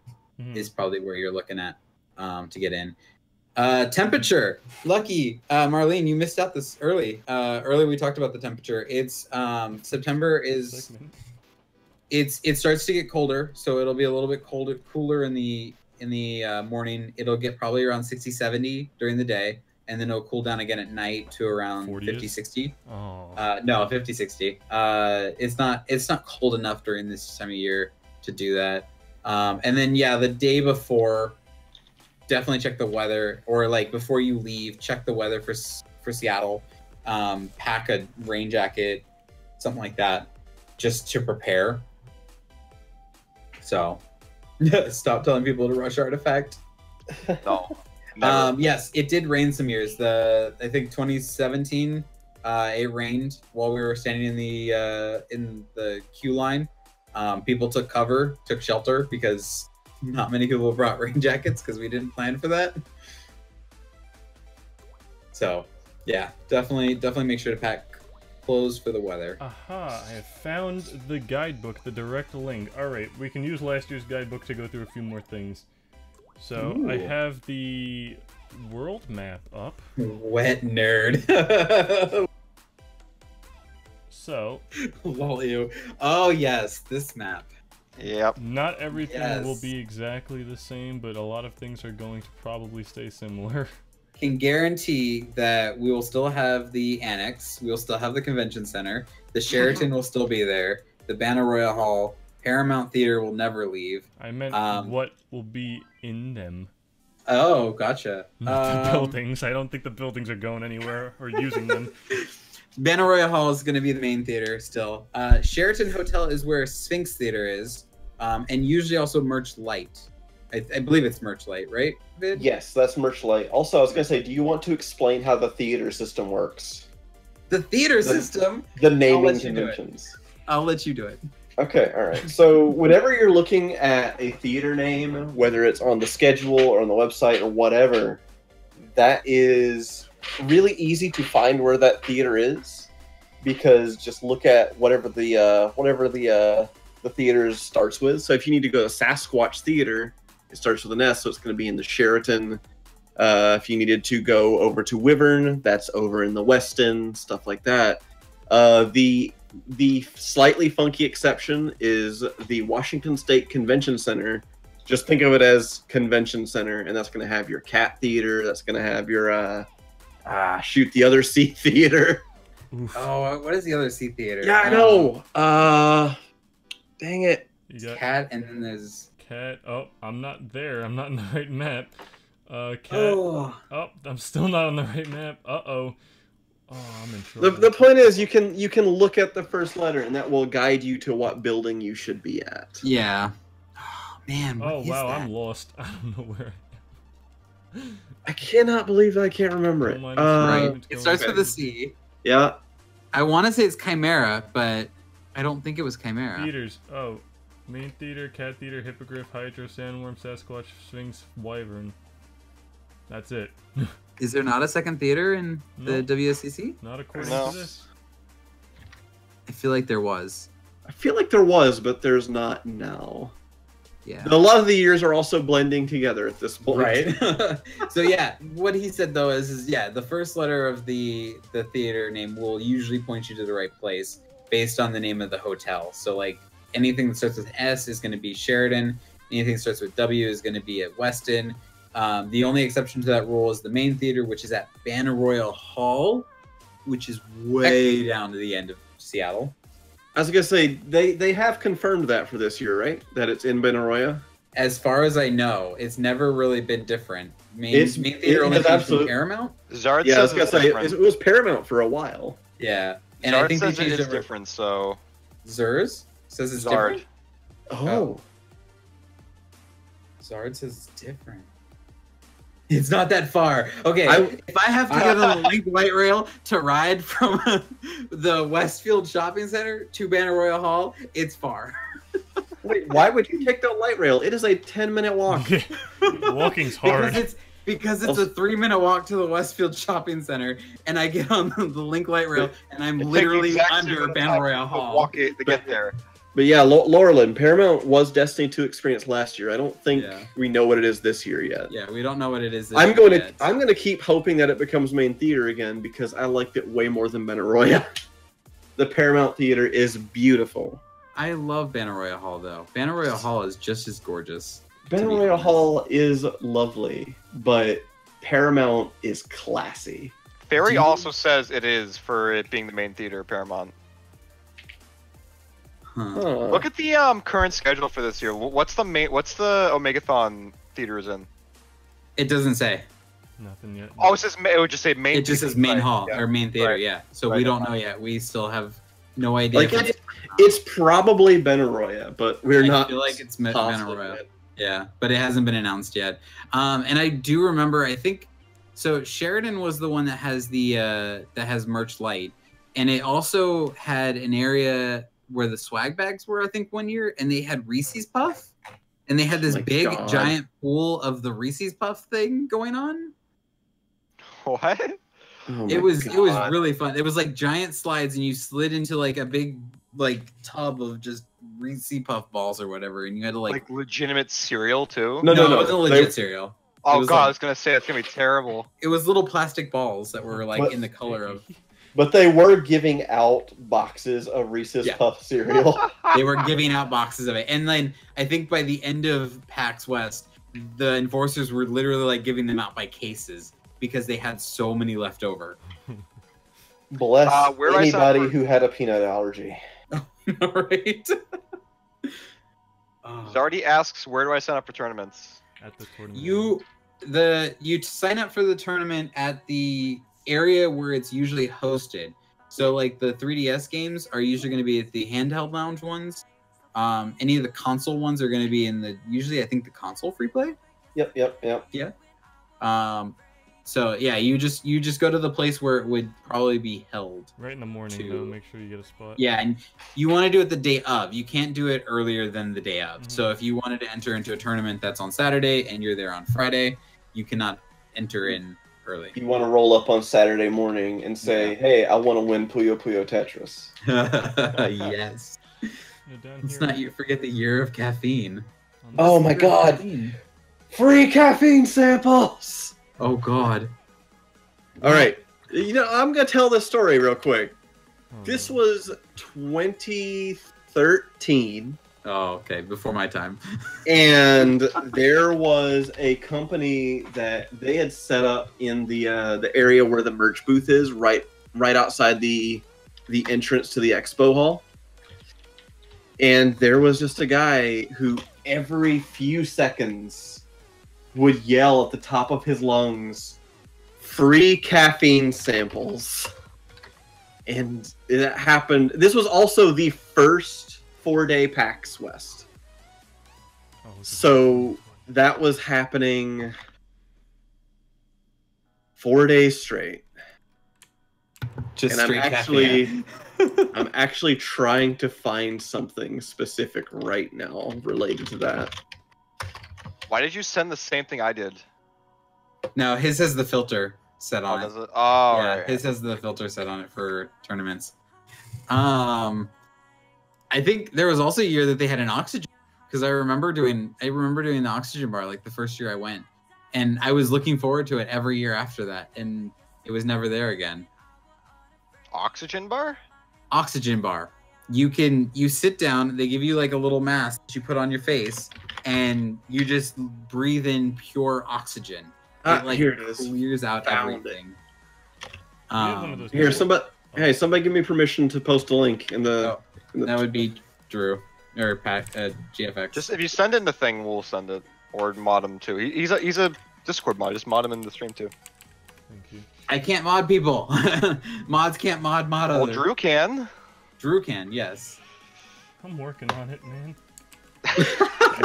is probably where you're looking at to get in. Temperature. Lucky, Marlene, you missed out this early. Earlier we talked about the temperature. It's September is it starts to get colder, so it'll be a little bit cooler in the morning. It'll get probably around 60, 70 during the day, and then it'll cool down again at night to around 50, 60. Oh. No, 50, 60. It's not cold enough during this time of year to do that. And then the day before, definitely check the weather, or like before you leave, check the weather for Seattle. Pack a rain jacket, something like that, just to prepare. So, stop telling people to rush Artifact. No. Never. Yes, it did rain some years. I think 2017, it rained while we were standing in the queue line. People took cover, took shelter because not many people brought rain jackets because we didn't plan for that. So, yeah, definitely make sure to pack clothes for the weather. Aha, I have found the guidebook, the direct link. Alright, we can use last year's guidebook to go through a few more things. So, Ooh. I have the world map up. Wet nerd. So, Lol, you. Oh, yes, this map. Yep. not everything will Yes. be exactly the same, but a lot of things are going to probably stay similar. Can guarantee that we will still have the annex, we will still have the convention center, the Sheraton will still be there, the Banner Royal Hall, Paramount Theater will never leave. I meant what will be in them. Oh, gotcha. Not the buildings. I don't think the buildings are going anywhere or using them. Banner Royal Hall is going to be the main theater still. Sheraton Hotel is where Sphinx Theater is, and usually also Merch Light. I believe it's Merch Light, right, Vid? Yes, that's Merchlight. Also, I was going to say, do you want to explain how the theater system works? The theater system? The naming let you do it. conventions. I'll let you do it. Okay, all right. So whenever you're looking at a theater name, whether it's on the schedule or on the website or whatever, that is really easy to find where that theater is, because just look at whatever the theater starts with. So if you need to go to Sasquatch Theater, it starts with an S, so it's going to be in the Sheraton. If you needed to go over to Wyvern, that's over in the Westin, stuff like that. The slightly funky exception is the Washington State Convention Center. Just think of it as Convention Center, and that's going to have your Cat Theater. That's going to have your shoot the other C Theater. Oof. Oh, what is the other C Theater? Yeah, I know. Dang it. You got Cat, and then there's... Cat. Oh, I'm not there. I'm not in the right map. Cat. Oh. Oh, I'm still not on the right map. Uh-oh. Oh, I'm in trouble. The point is, you can look at the first letter, and that will guide you to what building you should be at. Yeah. Oh, man, what Oh, is wow, that? I'm lost. I don't know where I cannot believe that I can't remember it. Right. It starts with a C. Yeah. I want to say it's Chimera, but I don't think it was Chimera. Theaters. Oh. Main Theater, Cat Theater, Hippogriff, Hydra, Sandworm, Sasquatch, Sphinx, Wyvern. That's it. Is there not a second theater in the No. WSCC? Not according No. to this. I feel like there was. I feel like there was, but there's not now. Yeah. A lot of the years are also blending together at this point. Right. So yeah, what he said though is yeah, the first letter of the theater name will usually point you to the right place based on the name of the hotel. So like anything that starts with S is going to be Sheraton. Anything that starts with W is going to be at Westin. The only exception to that rule is the main theater, which is at Banner Royal Hall, which is way down to the end of Seattle. I was gonna say they have confirmed that for this year, right? That it's in Benaroya. As far as I know, it's never really been different. Main It theater only has changed from absolute- Paramount. Zard Yeah, I was says gonna it's say different. it was Paramount for a while. Yeah, and Zard I think they says changed it's it over. different, so Zers says it's Zard. different. Oh. Zard says it's different. It's not that far. Okay, if I have to get on the linked light rail to ride from the Westfield Shopping Center to Banner Royal Hall, it's far. Wait, why would you take the light rail? It is a 10-minute walk. Walking's hard. Because it's a 3-minute walk to the Westfield Shopping Center, and I get on the link light rail, and I'm It takes literally exact under amount of Banner time Royal to Hall. walk it to get there. But yeah, Laurelin, Paramount was destined to experience last year. I don't think Yeah. we know what it is this year yet. Yeah, we don't know what it is. I'm going to keep hoping that it becomes main theater again because I liked it way more than Benaroya. The Paramount Theater is beautiful. I love Banner Royal Hall though. Banner Royal Hall is just as gorgeous. Benaroya Hall is lovely, but Paramount is classy. Barry Do you- also says it is for it being the main theater of Paramount. Huh. Huh. Look at the current schedule for this year. What's the Omegathon theaters in? It doesn't say. Nothing yet. Oh, it says it would just say main. It just theater, says main right, hall yeah. or main theater. Right. Yeah. So Right. we don't know yet. We still have no idea. Like it's probably Benaroya, but we're I not. feel like it's Banner positive Royal. yet. Yeah, but it hasn't been announced yet. And I do remember, I think, so Sheridan was the one that has the that has Merch Light, and it also had an area where the swag bags were, I think, one year, and they had Reese's Puff, and they had this big giant pool of the Reese's Puff thing going on. What? Oh It was really fun. It was like giant slides, and you slid into like a big like tub of just Reese's Puff balls or whatever, and you had to like legitimate cereal too. No, it wasn't legit cereal. Oh god, like, I was gonna say it's gonna be terrible. It was little plastic balls that were like in the color of. But they were giving out boxes of Reese's Puff cereal. They were giving out boxes of it, and then I think by the end of PAX West, the enforcers were literally like giving them out by cases because they had so many left over. Bless anybody who had a peanut allergy. Right. Zardy asks, "Where do I sign up for tournaments?" At the tournament. You sign up for the tournament at the area where it's usually hosted. So like the 3DS games are usually going to be at the handheld lounge ones. Any of the console ones are going to be in the I think the console free play. Yep. Yeah. So yeah, you just go to the place where it would probably be held. Right in the morning, though. Make sure you get a spot. Yeah, and you want to do it the day of. You can't do it earlier than the day of. So if you wanted to enter into a tournament that's on Saturday and you're there on Friday, you cannot enter in early. You want to roll up on Saturday morning and say, "Hey, I want to win Puyo Puyo Tetris." Yes. Let's not forget the year of caffeine. Oh my god! Caffeine. Free caffeine samples. Oh god. All right. I'm going to tell this story real quick. This was 2013. Oh, okay. Before my time. And there was a company that they had set up in the area where the merch booth is, right outside the entrance to the expo hall. And there was just a guy who every few seconds would yell at the top of his lungs, "Free caffeine samples." And it happened. This was also the first 4-day PAX West. So that was happening 4 days straight. Just and I'm actually trying to find something specific right now related to that. Why did you send the same thing I did? No, his has the filter set on it. Does it? Oh, yeah, right. his has the filter set on it for tournaments. I think there was also a year that they had an oxygen, because I remember doing the oxygen bar like the first year I went, and I was looking forward to it every year after that, and it was never there again. Oxygen bar? Oxygen bar. You sit down, they give you like a little mask that you put on your face, and you just breathe in pure oxygen. Here it is. Clears out everything. Here, somebody give me permission to post a link in the. That would be Drew or Pat GFX. Just if you send in the thing, we'll send it, or mod him too. He's a Discord mod. Just mod him in the stream too. Thank you. I can't mod people. Mods can't mod Well, others. Drew can. Drew can, yes. I'm working on it, man.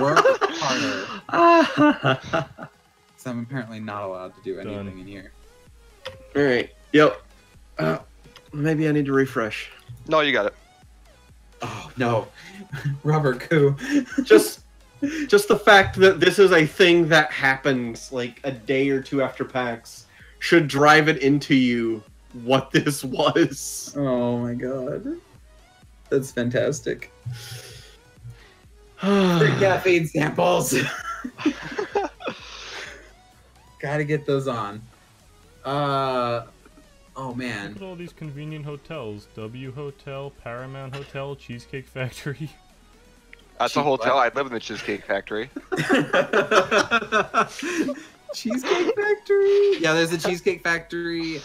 Work harder. So I'm apparently not allowed to do anything in here. All right. Yep. Maybe I need to refresh. No, you got it. Oh no, Robert Koo. Just the fact that this is a thing that happens like a day or two after PAX should drive it into you what this was. Oh my god, that's fantastic. Free caffeine samples. Gotta get those on. Oh man. Look at all these convenient hotels. W Hotel, Paramount Hotel, Cheesecake Factory. That's a hotel. I live in the Cheesecake Factory. Cheesecake Factory? Yeah, there's a Cheesecake Factory.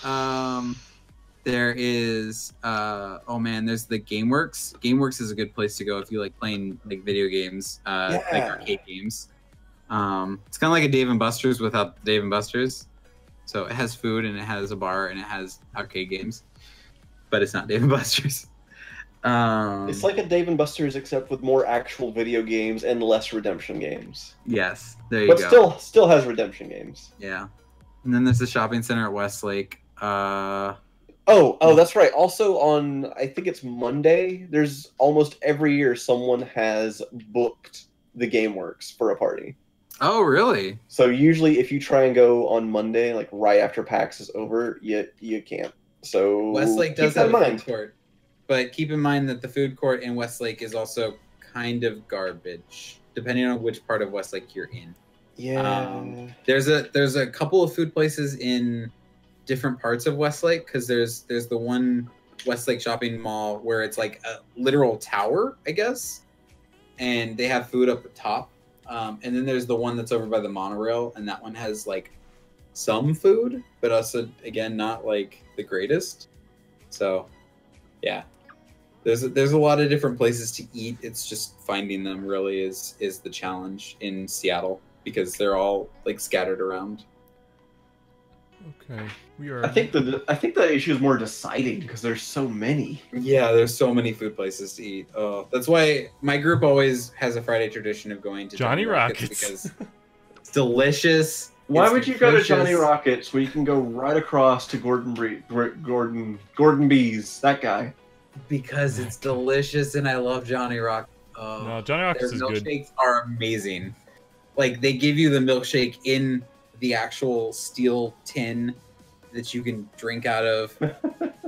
There is oh man, there's the GameWorks. GameWorks is a good place to go if you like playing like video games, like arcade games. It's kind of like a Dave and Buster's without Dave and Buster's. So it has food and it has a bar and it has arcade games, but it's not Dave and Buster's. It's like a Dave and Buster's except with more actual video games and less redemption games. Yes, there you But go. still has redemption games. Yeah. And then there's the shopping center at Westlake. Oh, that's right. Also on, I think it's Monday, there's almost every year someone has booked the GameWorks for a party. Oh, really? So usually if you try and go on Monday, like right after PAX is over, you can't. So Westlake does keep that have in a mind. food court. But keep in mind that the food court in Westlake is also kind of garbage, depending on which part of Westlake you're in. Yeah. There's a couple of food places in different parts of Westlake, because there's the one Westlake shopping mall where it's like a literal tower, I guess, and they have food up the top. And then there's the one that's over by the monorail, and that one has like some food, but also again not like the greatest. So yeah, there's a lot of different places to eat. It's just finding them really is the challenge in Seattle, because they're all like scattered around. Okay, we are. I think the issue is more deciding because there's so many. Yeah, there's so many food places to eat. Oh, that's why my group always has a Friday tradition of going to Johnny Rockets. because it's delicious. Why It's would you go to nutritious. Johnny Rockets where you can go right across to Gordon B's? That guy. Because it's delicious and I love Johnny Rockets. Oh, No, Johnny Rockets is their good. milkshakes are amazing. Like they give you the milkshake in the actual steel tin that you can drink out of.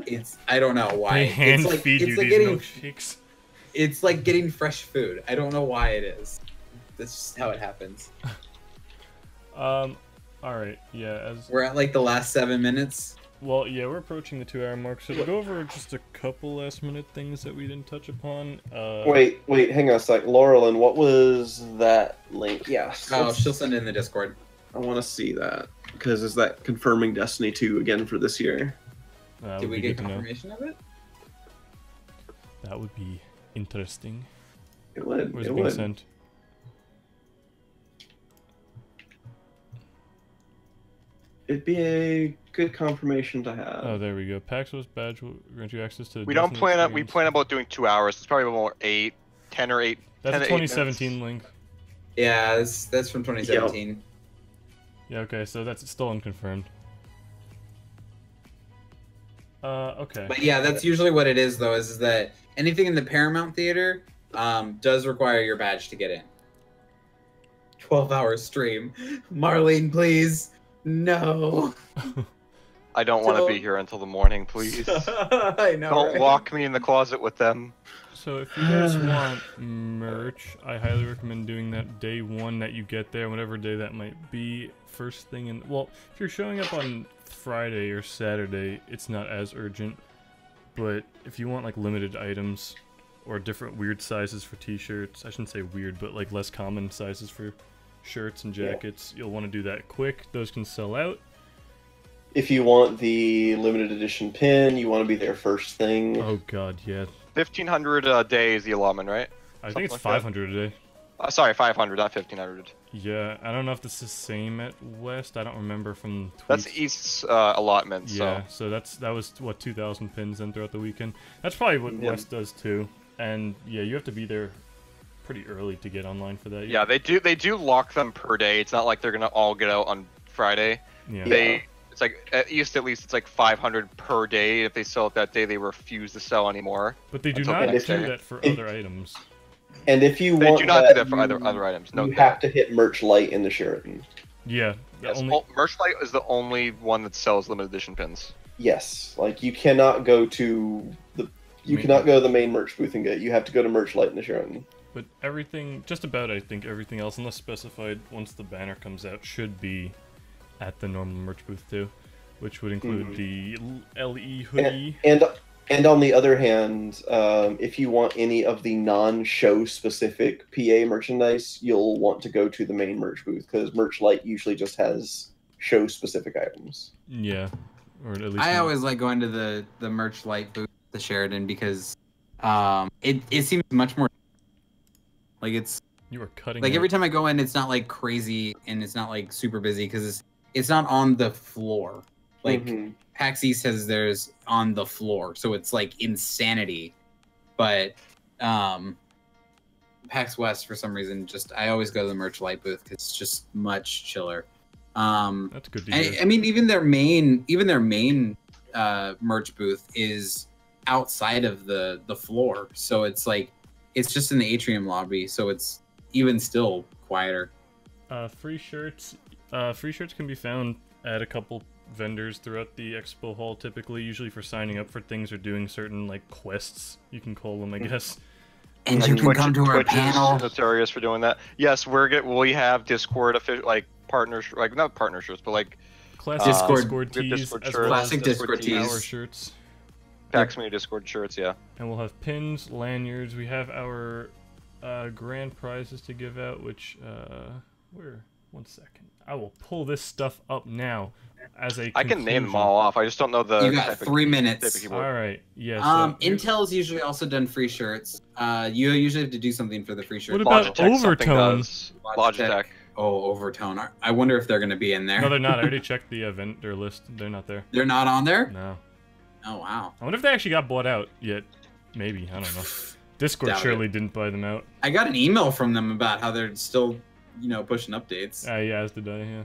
It's I don't know why. They hand it's like, feed it's you like these getting, milkshakes. It's like getting fresh food. I don't know why it is. That's just how it happens. All right, yeah. As We're at like the last 7 minutes. well, yeah, we're approaching the 2-hour mark, so to go over just a couple last-minute things that we didn't touch upon. Wait, hang on a sec. Laurelyn, what was that link? Yes. Oh, she'll send it in the Discord. I want to see that because is that confirming Destiny 2 again for this year? Did would we be get good to know. confirmation of it? That would be interesting. It would. Where's It it being would. sent? It'd be a good confirmation to have. Oh, there we go. PAX West badge will grant you access to. We don't Destiny plan on. We experience. plan about doing 2 hours. It's probably more 10 or 8. That's 10 a to 8 minutes. 2017 link. Yeah, that's from 2017. Yeah, okay, so that's still unconfirmed. Okay. But yeah, that's usually what it is, though, is that anything in the Paramount Theater does require your badge to get in. 12-hour stream. Marlene, please. No. I don't want to be here until the morning, please. I know. Don't right? lock me in the closet with them. So if you guys want merch, I highly recommend doing that day one that you get there, whatever day that might be. First thing in, well, if you're showing up on Friday or Saturday, it's not as urgent. But if you want like limited items or different weird sizes for t-shirts, I shouldn't say weird, but like less common sizes for shirts and jackets, you'll want to do that quick. Those can sell out. If you want the limited edition pin, you want to be there first thing. Oh god, yeah. 1,500 a day is the allotment, right? I Something think it's like that. 500 a day. Sorry, 500, not 1,500. Yeah, I don't know if this is the same at West. I don't remember from tweets. That's East's allotment, Yeah, so. so that was what 2,000 pins then throughout the weekend. That's probably what Yeah. West does too. And yeah, you have to be there pretty early to get online for that. Yeah, they do lock them per day. It's not like they're gonna all get out on Friday. Yeah. It's like at East at least it's like 500 per day. If they sell it that day, they refuse to sell anymore. But they do Until not the next do day. that for other items. And if you They want do not do that for you- other items. No, you have to hit merch light in the Sheraton. Yeah. The yes, only Merchlight is the only one that sells limited edition pins. Yes, like you cannot go to the main merch booth and get. You have to go to merch light in the Sheraton. but everything, just about I think everything else, unless specified once the banner comes out, should be at the normal merch booth too, which would include the LE hoodie. And on the other hand, if you want any of the non-show specific PA merchandise, you'll want to go to the main merch booth because Merch Light usually just has show specific items. Yeah, or at least I always like going to the merch light booth, the Sheridan, because it seems much more like it's you are cutting. like it. every time I go in, it's not like crazy and it's not like super busy because it's not on the floor. Like Mhm. PAX East has theirs on the floor, so it's like insanity. But PAX West, for some reason, I always go to the merch light booth because it's just much chiller. That's good to hear. I mean, even their main merch booth is outside of the floor, so it's like it's just in the atrium lobby, so it's even still quieter. Free shirts can be found at a couple vendors throughout the expo hall, typically, usually for signing up for things or doing certain like quests, you can call them, I guess. And you can come to our panel. Notorious for doing that. Yes, we have Discord partners, like not partnerships, but like classic Discord tees, as well as classic Discord tees, our shirts, PAX Media Discord shirts, yeah. And we'll have pins, lanyards. We have our grand prizes to give out, which one second. I will pull this stuff up now. I can name them all off. I just don't know the. You got 3 minutes. All right. Yes. Intel's usually also done free shirts. You usually have to do something for the free shirts. What about Overtones? Logitech. Oh, Overtone. I wonder if they're going to be in there. No, they're not. I already checked the vendor list. They're not there. They're not on there? No. Oh, wow. I wonder if they actually got bought out yet. Maybe. I don't know. Discord surely didn't buy them out. I got an email from them about how they're still, pushing updates. Yeah, as did I, yeah.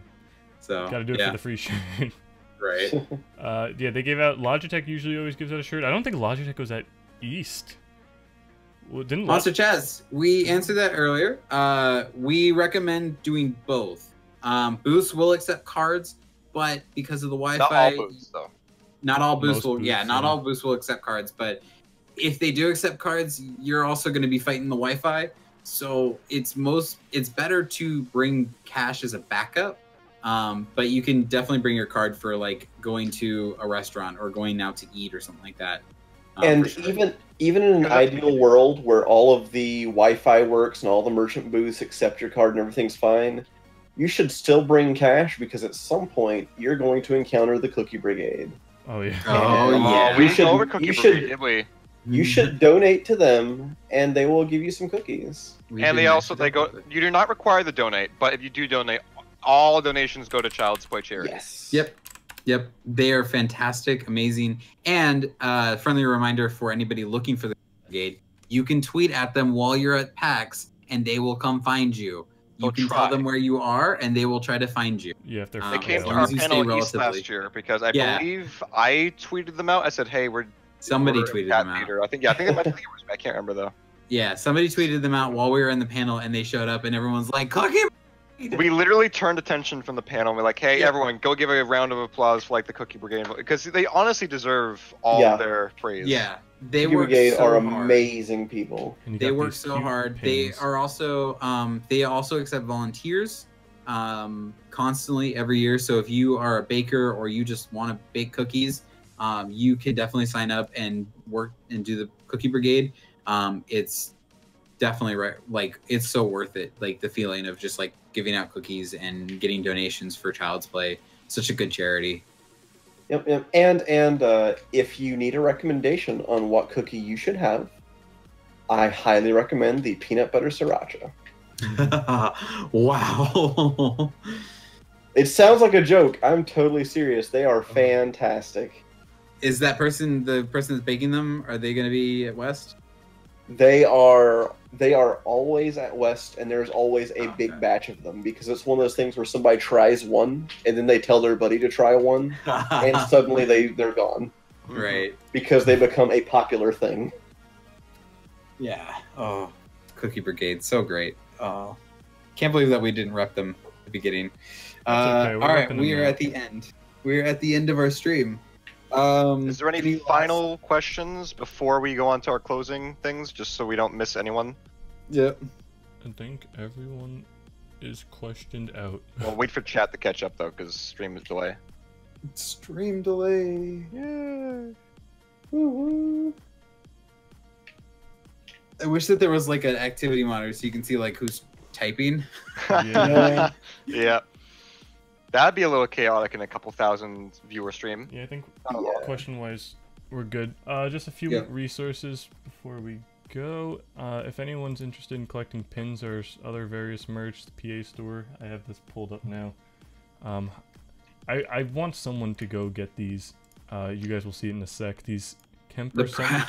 So, gotta do it for the free shirt. Right. Yeah, they gave out. Logitech usually always gives out a shirt. I don't think Logitech was at East. Well, didn't Monster Chaz, we answered that earlier. We recommend doing both. Booths will accept cards, but because of the Wi-Fi, not all booths though. Not all booths will. Yeah, not all booths will accept cards. But if they do accept cards, you're also going to be fighting the Wi-Fi. So it's better to bring cash as a backup. But you can definitely bring your card for like going to a restaurant or going out to eat or something like that. And even in an ideal world where all of the Wi-Fi works and all the merchant booths accept your card and everything's fine, you should still bring cash because at some point you're going to encounter the Cookie Brigade. Oh yeah. Oh yeah. We should over Cookie Brigade, did we? You should donate to them, and they will give you some cookies. And they go. You do not require the donate, but if you do donate, all donations go to Child's Play charity. Yes. Yep. They are fantastic, amazing, and friendly reminder for anybody looking for the Brigade: you can tweet at them while you're at PAX, and they will come find you. You can tell them where you are, and they will try to find you. Yeah, if they're they came to our panel East last year because I believe I tweeted them out. I said, "Hey, somebody tweeted them out." I think it might be yours. I can't remember though. Yeah, somebody tweeted them out while we were in the panel, and they showed up, and everyone's like, "Cookie." We literally turned attention from the panel. And we're like, "Hey, everyone, go give a round of applause for like the Cookie Brigade because they honestly deserve all their praise." Yeah, Cookie Brigade are amazing people. They work so hard. They are also they also accept volunteers constantly every year. So if you are a baker or you just want to bake cookies, you can definitely sign up and work and do the Cookie Brigade. It's definitely right. Like it's so worth it. Like the feeling of just like giving out cookies and getting donations for Child's Play. Such a good charity. Yep. And if you need a recommendation on what cookie you should have, I highly recommend the peanut butter sriracha. Wow. It sounds like a joke. I'm totally serious. They are fantastic. Is that person the person that's baking them? Are they going to be at West? They are always at West, and there's always a big batch of them because it's one of those things where somebody tries one and then they tell their buddy to try one, and suddenly they're gone. Right. Because they become a popular thing. Yeah. Oh, Cookie Brigade, so great. Oh, can't believe that we didn't rep them at the beginning. Okay. All right, we are at the end. We're at the end of our stream. Is there any final questions before we go on to our closing things, just so we don't miss anyone? Yep. I think everyone is questioned out. Well, wait for chat to catch up though, because stream is delay. Stream delay. Yeah. Woo-hoo. I wish that there was like an activity monitor so you can see like who's typing. Yeah. Yeah. That'd be a little chaotic in a couple thousand viewer stream. Yeah, I think question-wise, we're good. Just a few resources before we go. If anyone's interested in collecting pins or other various merch, the PA store, I have this pulled up now. I want someone to go get these. You guys will see it in a sec. These Kemper set.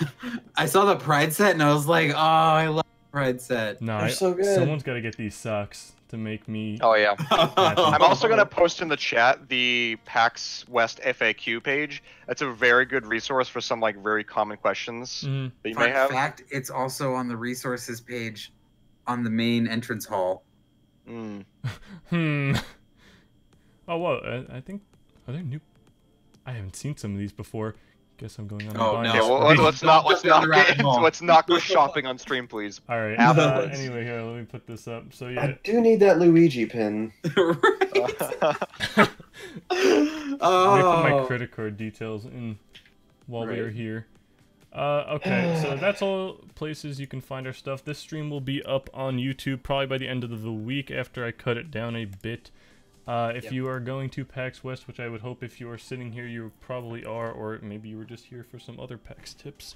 I saw the Pride set and I was like, oh, I love the Pride set. No, They're so good. Someone's got to get these socks to make me. Oh yeah. I'm also gonna to post in the chat the PAX West FAQ page. That's a very good resource for some like very common questions Mhm. that you may have. In fact, it's also on the resources page on the main entrance hall. Mm. Oh well, I think are there new? I haven't seen some of these before. Guess I'm going on. Oh, a blind no. Okay, well, spree. let's not go shopping on stream, please. All right. Afterwards. Anyway, here, let me put this up. So yeah. I do need that Luigi pin. Let me put my Oh. credit card details in while we Right. are here. Okay, so that's all places you can find our stuff. This stream will be up on YouTube probably by the end of the week after I cut it down a bit. If you are going to PAX West, which I would hope if you are sitting here you probably are, or maybe you were just here for some other PAX tips,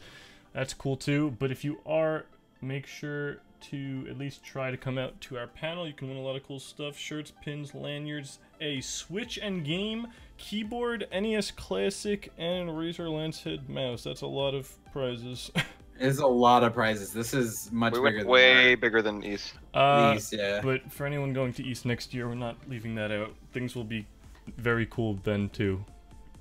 that's cool too. But if you are, make sure to at least try to come out to our panel. You can win a lot of cool stuff: shirts, pins, lanyards, a Switch and Game keyboard, NES Classic, and Razer Lancehead mouse. That's a lot of prizes. There's a lot of prizes. This is much We bigger went than way bigger than East. these, yeah. But for anyone going to East next year, we're not leaving that out. Things will be very cool then too.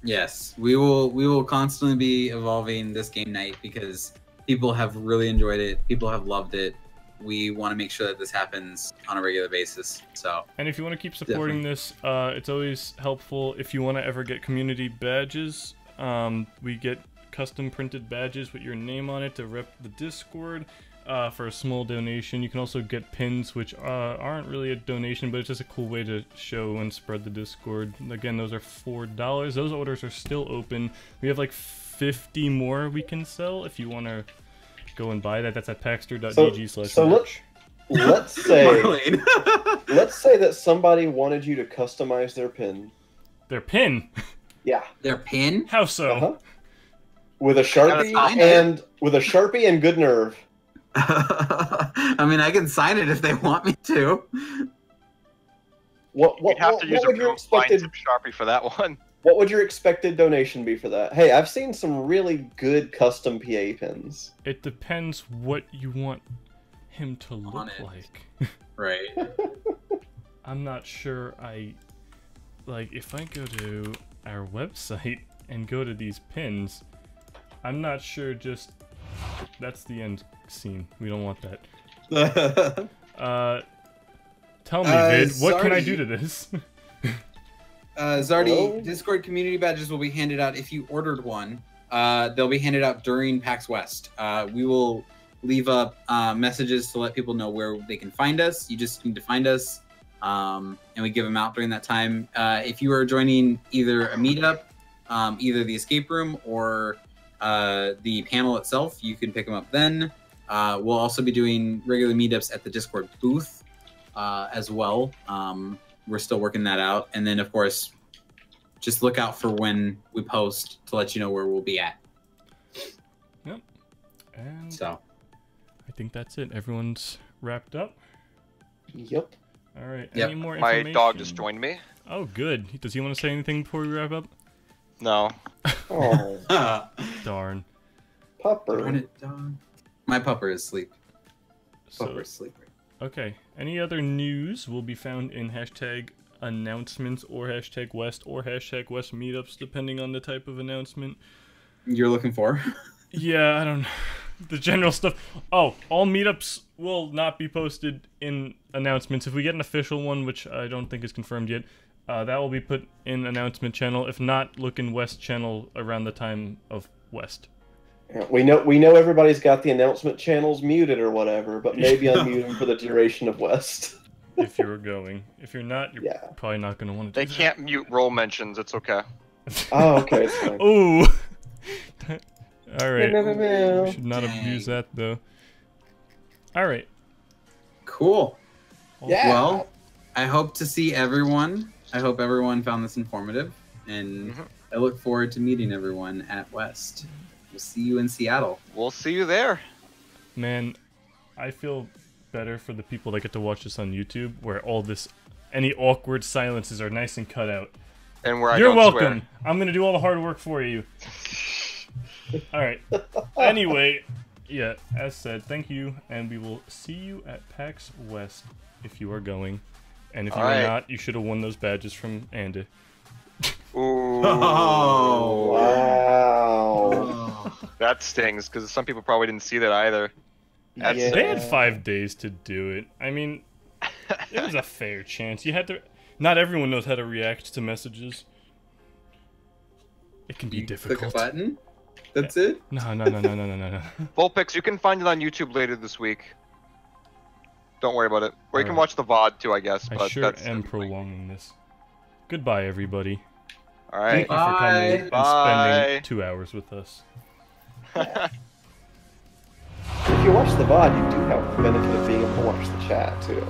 Yes, we will constantly be evolving this game night because people have really enjoyed it. People have loved it. We want to make sure that this happens on a regular basis. So, And if you want to keep supporting this, it's always helpful if you want to ever get community badges. We get custom printed badges with your name on it to rep the Discord for a small donation. You can also get pins, which aren't really a donation, but it's just a cool way to show and spread the Discord. Again, those are $4. Those orders are still open. We have like 50 more we can sell if you want to go and buy that. That's at paxter.dg/merch. So let's say Marlene. let's say that somebody wanted you to customize their pin. Their pin? Yeah. Their pin? How so? Uh-huh. With a Sharpie sign it. and good nerve. I mean, I can sign it if they want me to. What You'd have to use a would your real fine expected tip Sharpie for that one. what would your expected donation be for that? Hey, I've seen some really good custom PA pins. It depends what you want him to look On it. like. Right. I'm not sure like if I go to our website and go to these pins, I'm not sure just that's the end scene. We don't want that. Tell me, Vid, what can I Zardy. do to this? Zardy, Hello? Discord community badges will be handed out if you ordered one. They'll be handed out during PAX West. We will leave up messages to let people know where they can find us. You just need to find us, and we give them out during that time. If you are joining either a meetup, either the escape room or the panel itself, you can pick them up then. We'll also be doing regular meetups at the Discord booth as well. We're still working that out. And then, of course, just look out for when we post to let you know where we'll be at. Yep. And So, I think that's it. Everyone's wrapped up. Yep. All right. Yep. Any more My information? dog just joined me. Oh, good. Does he want to say anything before we wrap up? No. Oh, Darn. pupper. my pupper is asleep. So, Pupper's sleeping. okay. Any other news will be found in hashtag announcements or hashtag West or hashtag West meetups, depending on the type of announcement. You're looking for? Yeah, I don't know. The general stuff. Oh, all meetups will not be posted in announcements. If we get an official one, which I don't think is confirmed yet, that will be put in announcement channel. If not, look in West channel around the time of West. Yeah, we know everybody's got the announcement channels muted or whatever, but maybe unmute them for the duration of West. If you're going. If you're not, you're Yeah. probably not going to want to They do can't mute role mentions. It's okay. Oh, okay. It's fine. Ooh! Alright. Meow. We should not Dang. abuse that, though. Alright. Cool. Yeah. Well, I hope to see everyone. I hope everyone found this informative. And Mhm. I look forward to meeting everyone at West. We'll see you in Seattle. We'll see you there. Man, I feel better for the people that get to watch this on YouTube, where any awkward silences are nice and cut out. And where I You're don't welcome. swear. I'm gonna do all the hard work for you. All right. Anyway, yeah, as said, thank you, and we will see you at PAX West if you are going. And if you are not, you should have won those badges from Andy. Ooh. Oh, Wow. That stings, because some people probably didn't see that either. That's Yeah. They had 5 days to do it. I mean, it was a fair chance. You had to. Not everyone knows how to react to messages. It can be you difficult. click a button. That's it. No. Vulpix, you can find it on YouTube later this week. Don't worry about it. Or you can watch the VOD too, I guess. I But sure that's am prolonging this. Goodbye, everybody. All right. Thank you for coming and spending 2 hours with us. If you watch the VOD, you do have the benefit of being able to watch the chat too.